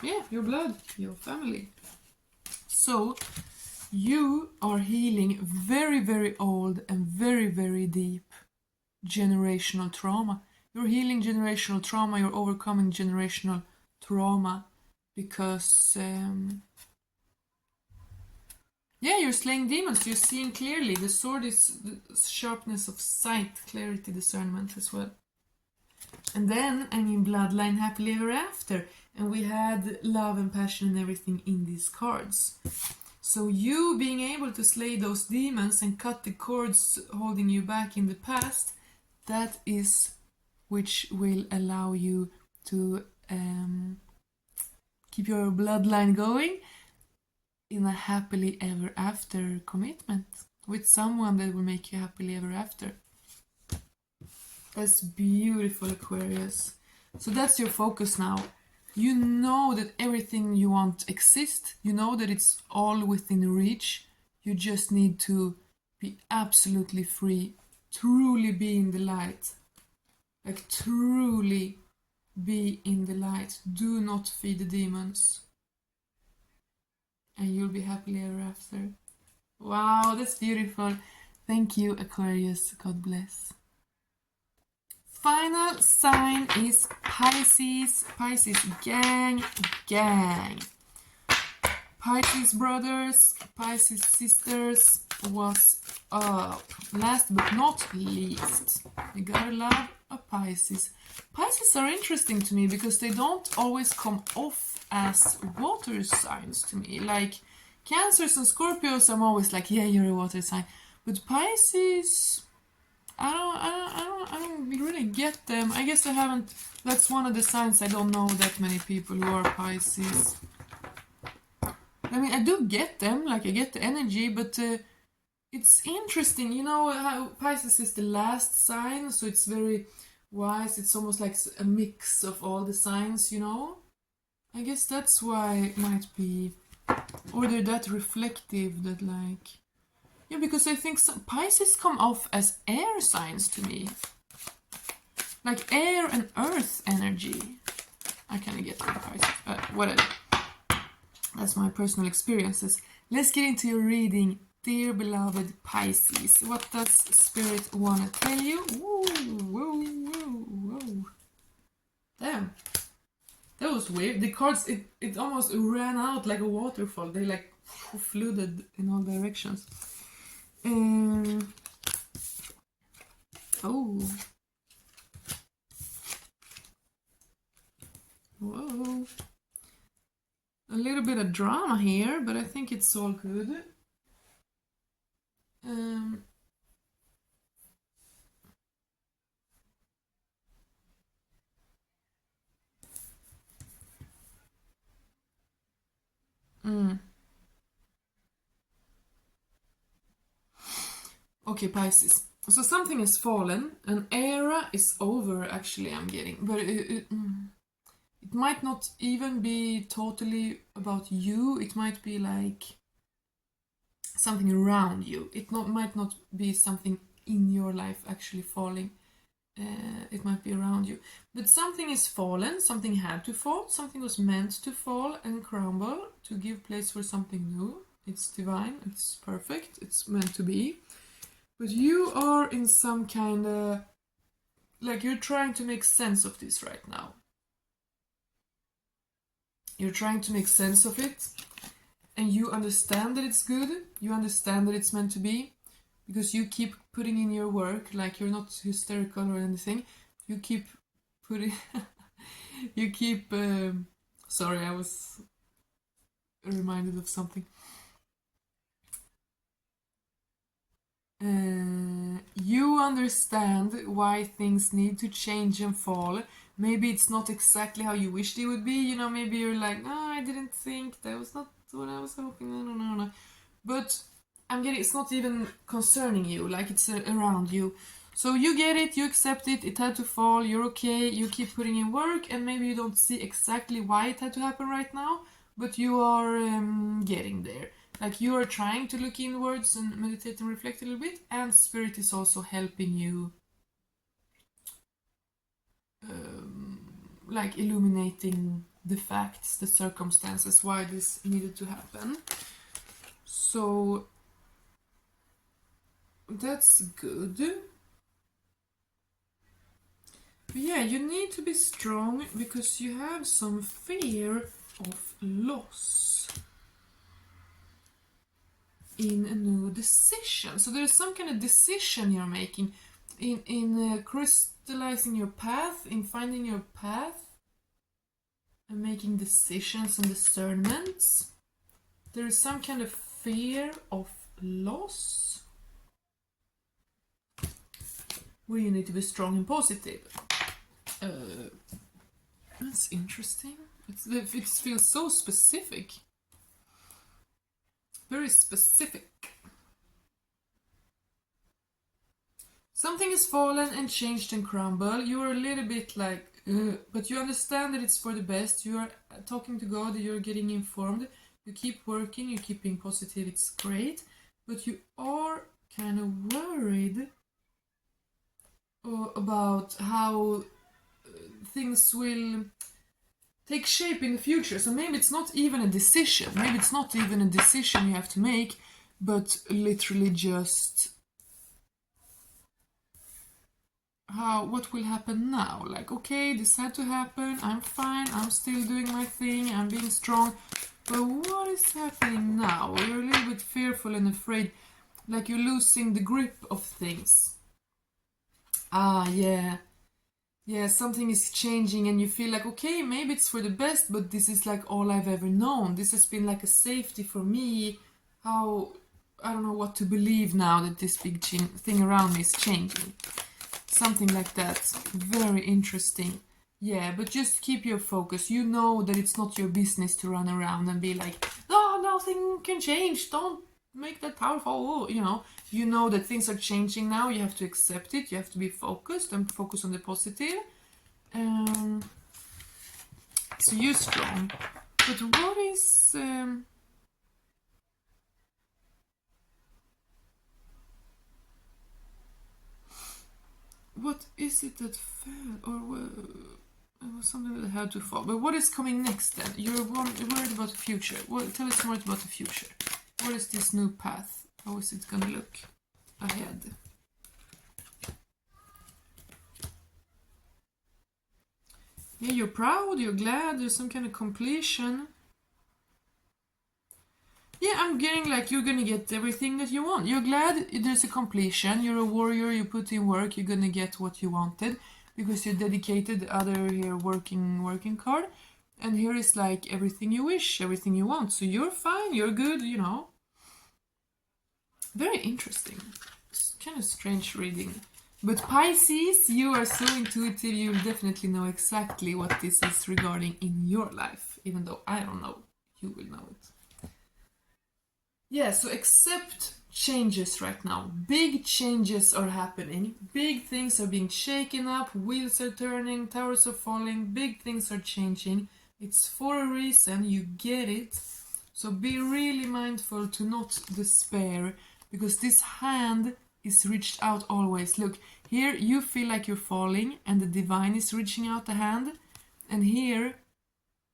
Yeah, your blood, your family. So, you are healing very, very old and very, very deep generational trauma. You're healing generational trauma, you're overcoming generational trauma because... yeah, you're slaying demons, you're seeing clearly. The sword is the sharpness of sight, clarity, discernment as well. And then, I mean, bloodline happily ever after. And we had love and passion and everything in these cards. So you being able to slay those demons and cut the cords holding you back in the past, that is which will allow you to keep your bloodline going in a happily ever after commitment with someone that will make you happily ever after. That's beautiful, Aquarius. So that's your focus now. You know that everything you want exists. You know that it's all within reach. You just need to be absolutely free. Truly be in the light. Like truly be in the light. Do not feed the demons. And you'll be happily ever after. Wow, that's beautiful. Thank you, Aquarius. God bless. Final sign is Pisces. Pisces gang. Pisces brothers, Pisces sisters, what's up? Last but not least, you gotta love a Pisces. Pisces are interesting to me because they don't always come off as water signs to me. Like Cancers and Scorpios, I'm always like, yeah, you're a water sign. But Pisces, I don't really get them. I guess I haven't. That's one of the signs I don't know that many people who are Pisces. I mean, I do get them. Like I get the energy, but it's interesting. You know how Pisces is the last sign, so it's very wise. It's almost like a mix of all the signs. You know. I guess that's why it might be, or they're that reflective that like. Yeah, because I think some Pisces come off as air signs to me. Like air and earth energy. I kind of get from Pisces, but whatever. That's my personal experiences. Let's get into your reading, dear beloved Pisces. What does Spirit want to tell you? Whoa. Damn. That was weird. The cards, it almost ran out like a waterfall. They like flooded in all directions. Oh. Whoa. A little bit of drama here, but I think it's all good. Okay, Pisces. So something has fallen. An era is over, actually, I'm getting. But it might not even be totally about you. It might be like something around you. It might not be something in your life actually falling. It might be around you. But something is fallen. Something had to fall. Something was meant to fall and crumble to give place for something new. It's divine. It's perfect. It's meant to be. But you are in some kind of... like you're trying to make sense of this right now. You're trying to make sense of it. And you understand that it's good. You understand that it's meant to be. Because you keep putting in your work. Like you're not hysterical or anything. You keep putting... you keep... sorry, I was reminded of something. You understand why things need to change and fall. Maybe it's not exactly how you wished it would be. You know, maybe you're like, oh, I didn't think that was not what I was hoping. No. But I'm getting, it's not even concerning you. Like it's around you. So you get it, you accept it. It had to fall. You're okay. You keep putting in work, and maybe you don't see exactly why it had to happen right now, but you are getting there. Like you are trying to look inwards and meditate and reflect a little bit, and Spirit is also helping you, like illuminating the facts, the circumstances, why this needed to happen. So that's good. But yeah, you need to be strong because you have some fear of loss in a new decision. So there's some kind of decision you're making. In crystallizing your path, in finding your path and making decisions and discernments. There is some kind of fear of loss where you need to be strong and positive. That's interesting. It feels so specific. Very specific. Something has fallen and changed and crumbled. You are a little bit like, but you understand that it's for the best. You are talking to God, you're getting informed. You keep working, you keep being positive, it's great. But you are kind of worried about how things will take shape in the future. So maybe it's not even a decision. Maybe it's not even a decision you have to make, but literally just what will happen now. Like, okay, this had to happen, I'm fine, I'm still doing my thing, I'm being strong. But what is happening now? You're a little bit fearful and afraid, like you're losing the grip of things. Yeah, something is changing and you feel like, okay, maybe it's for the best, but this is like all I've ever known. This has been like a safety for me. I don't know what to believe now that this big thing around me is changing. Something like that. Very interesting. Yeah, but just keep your focus. You know that it's not your business to run around and be like, oh, nothing can change. Don't make that powerful. You know that things are changing now. You have to accept it. You have to be focused and focus on the positive. So you're strong. But what is... what is it that fell? Or it was something that had to fall. But what is coming next then? You're worried about the future. Tell us more about the future. What is this new path? How is it gonna look ahead? Yeah, you're proud, you're glad, there's some kind of completion. Yeah, I'm getting like you're gonna get everything that you want. You're glad there's a completion. You're a warrior, you put in work, you're gonna get what you wanted because you dedicated. The other here working card. And here is like everything you wish, everything you want. So you're fine, you're good, Very interesting. It's kind of strange reading. But Pisces, you are so intuitive, you'll definitely know exactly what this is regarding in your life. Even though I don't know, you will know it. Yeah, so accept changes right now. Big changes are happening. Big things are being shaken up. Wheels are turning. Towers are falling. Big things are changing. It's for a reason. You get it. So be really mindful to not despair, because this hand is reached out always. Look, here you feel like you're falling and the divine is reaching out the hand. And here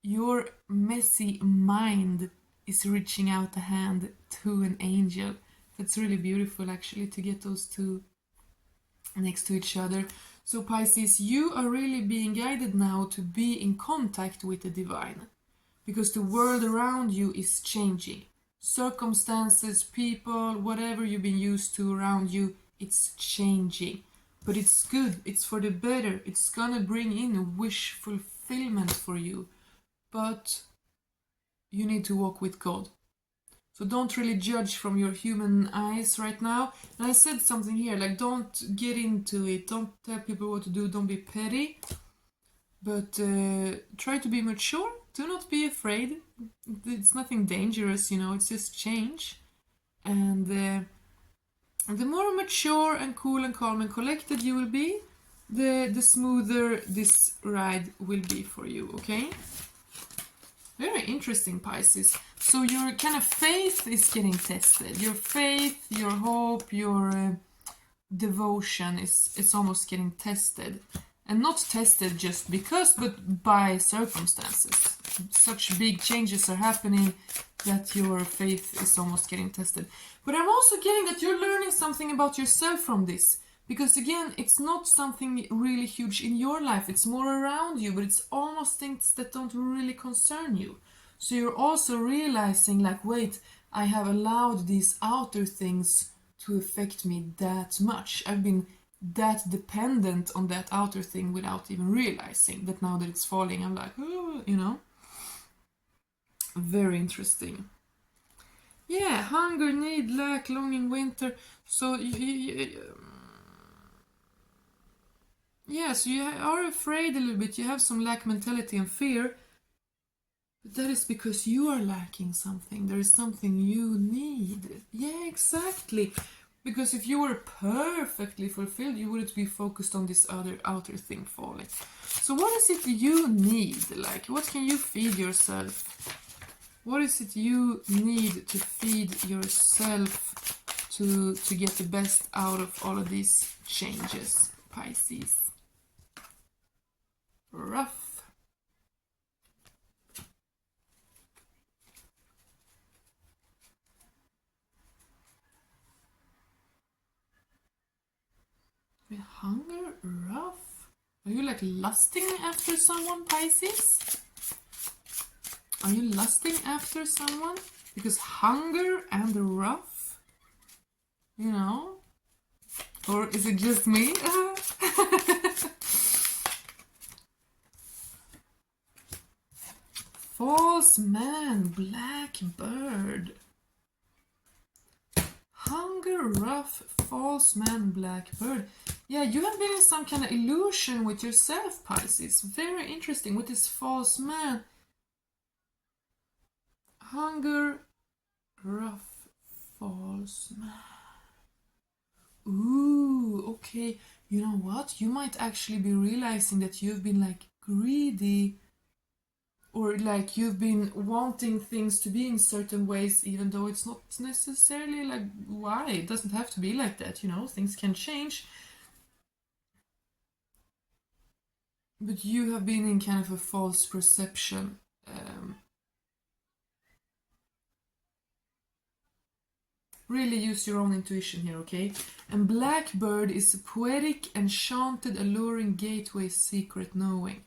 your messy mind is reaching out the hand to an angel. That's really beautiful actually, to get those two next to each other. So Pisces, you are really being guided now to be in contact with the divine, because the world around you is changing. Circumstances, people, whatever you've been used to around you, it's changing. But it's good, it's for the better. It's gonna bring in a wish fulfillment for you. But you need to walk with God. So don't really judge from your human eyes right now. And I said something here, like don't get into it. Don't tell people what to do. Don't be petty. But try to be mature. Do not be afraid. It's nothing dangerous, it's just change. And the more mature and cool and calm and collected you will be, the smoother this ride will be for you, okay? Very interesting, Pisces. So your kind of faith is getting tested. Your faith, your hope, your devotion is almost getting tested. And not tested just because, but by circumstances. Such big changes are happening that your faith is almost getting tested. But I'm also getting that you're learning something about yourself from this. Because again, it's not something really huge in your life. It's more around you, but it's almost things that don't really concern you. So you're also realizing, like, wait, I have allowed these outer things to affect me that much. I've been that dependent on that outer thing without even realizing that now that it's falling, I'm like, oh, you know. Very interesting. Yeah, hunger, need, lack, longing, winter. So yeah, so you are afraid a little bit. You have some lack mentality and fear. But that is because you are lacking something. There is something you need. Yeah, exactly. Because if you were perfectly fulfilled, you wouldn't be focused on this other outer thing falling. So what is it you need? Like, what can you feed yourself? What is it you need to feed yourself to get the best out of all of these changes, Pisces? Rough. Hunger, rough. Are you like lusting after someone, Pisces? Are you lusting after someone? Because hunger and rough, you know? Or is it just me? False man, black bird. Hunger, rough, false man, black bird. Yeah, you have been in some kind of illusion with yourself, Pisces. Very interesting with this false man. Hunger, rough, false man. Ooh, okay. You know what? You might actually be realizing that you've been like greedy, or like you've been wanting things to be in certain ways, even though it's not necessarily like why. It doesn't have to be like that, you know, things can change. But you have been in kind of a false perception. Really use your own intuition here, okay? And Blackbird is a poetic, enchanted, alluring gateway, secret knowing.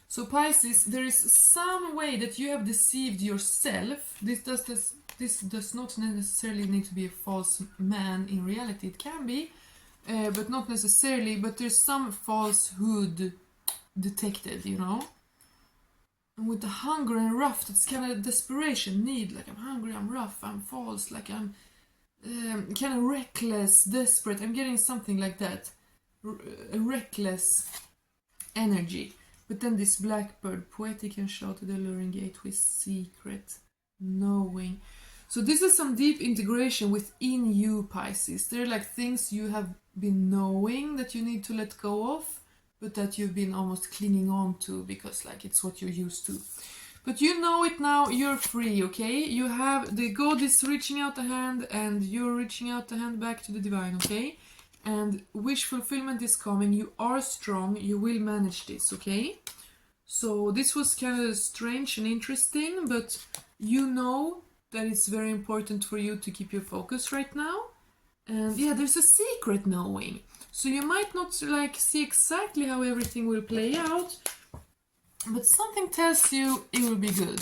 So Pisces, there is some way that you have deceived yourself. This does not necessarily need to be a false man in reality. It can be, but not necessarily. But there's some falsehood detected, you know? And with the hunger and rough, it's kind of desperation, need. Like, I'm hungry, I'm rough, I'm false, like I'm kind of reckless, desperate. I'm getting something like that. A reckless energy. But then this blackbird, poetic, enchanted, alluring gateway, secret knowing. So this is some deep integration within you, Pisces. They're like things you have been knowing that you need to let go of, but that you've been almost clinging on to because like it's what you're used to. But you know it now, you're free, okay? You have, the God is reaching out a hand and you're reaching out a hand back to the divine, okay? And wish fulfillment is coming. You are strong. You will manage this, okay? So this was kind of strange and interesting, but you know that it's very important for you to keep your focus right now. And yeah, there's a secret knowing. So you might not like see exactly how everything will play out, but something tells you it will be good.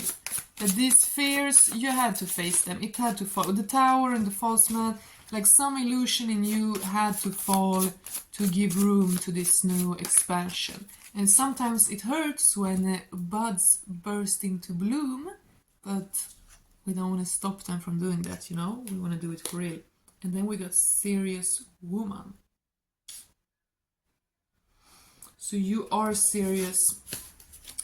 That these fears, you had to face them. It had to follow. The tower and the false man, like some illusion in you had to fall to give room to this new expansion. And sometimes it hurts when buds burst into bloom, but we don't want to stop them from doing that, you know? We want to do it for real. And then we got serious woman. So you are serious.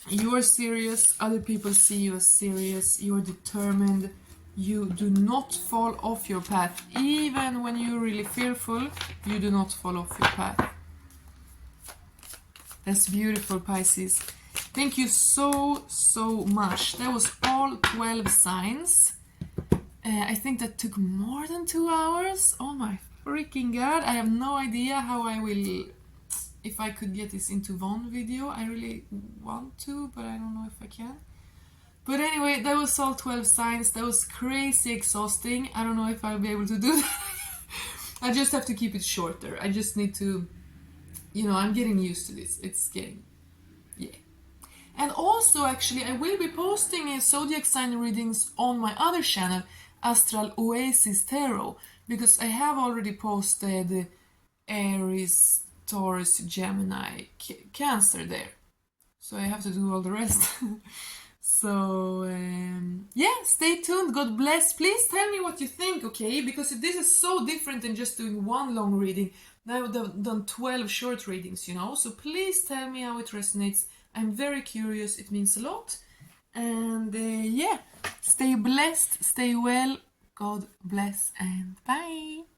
You are serious. Other people see you as serious. You are determined. You do not fall off your path. Even when you're really fearful, you do not fall off your path. That's beautiful, Pisces. Thank you so much. That was all 12 signs. I think that took more than 2 hours. Oh my freaking god. I have no idea how I will... If I could get this into one video. I really want to, but I don't know if I can. But anyway, that was all 12 signs. That was crazy exhausting. I don't know if I'll be able to do that. I just have to keep it shorter. I just need to, you know, I'm getting used to this. It's getting, yeah. And also, actually, I will be posting zodiac sign readings on my other channel, Astral Oasis Tarot, because I have already posted Aries, Taurus, Gemini, Cancer there. So I have to do all the rest. So, yeah, stay tuned. God bless. Please tell me what you think, okay? Because this is so different than just doing one long reading. Now I've done 12 short readings, you know? So please tell me how it resonates. I'm very curious. It means a lot. And yeah, stay blessed, stay well. God bless and bye.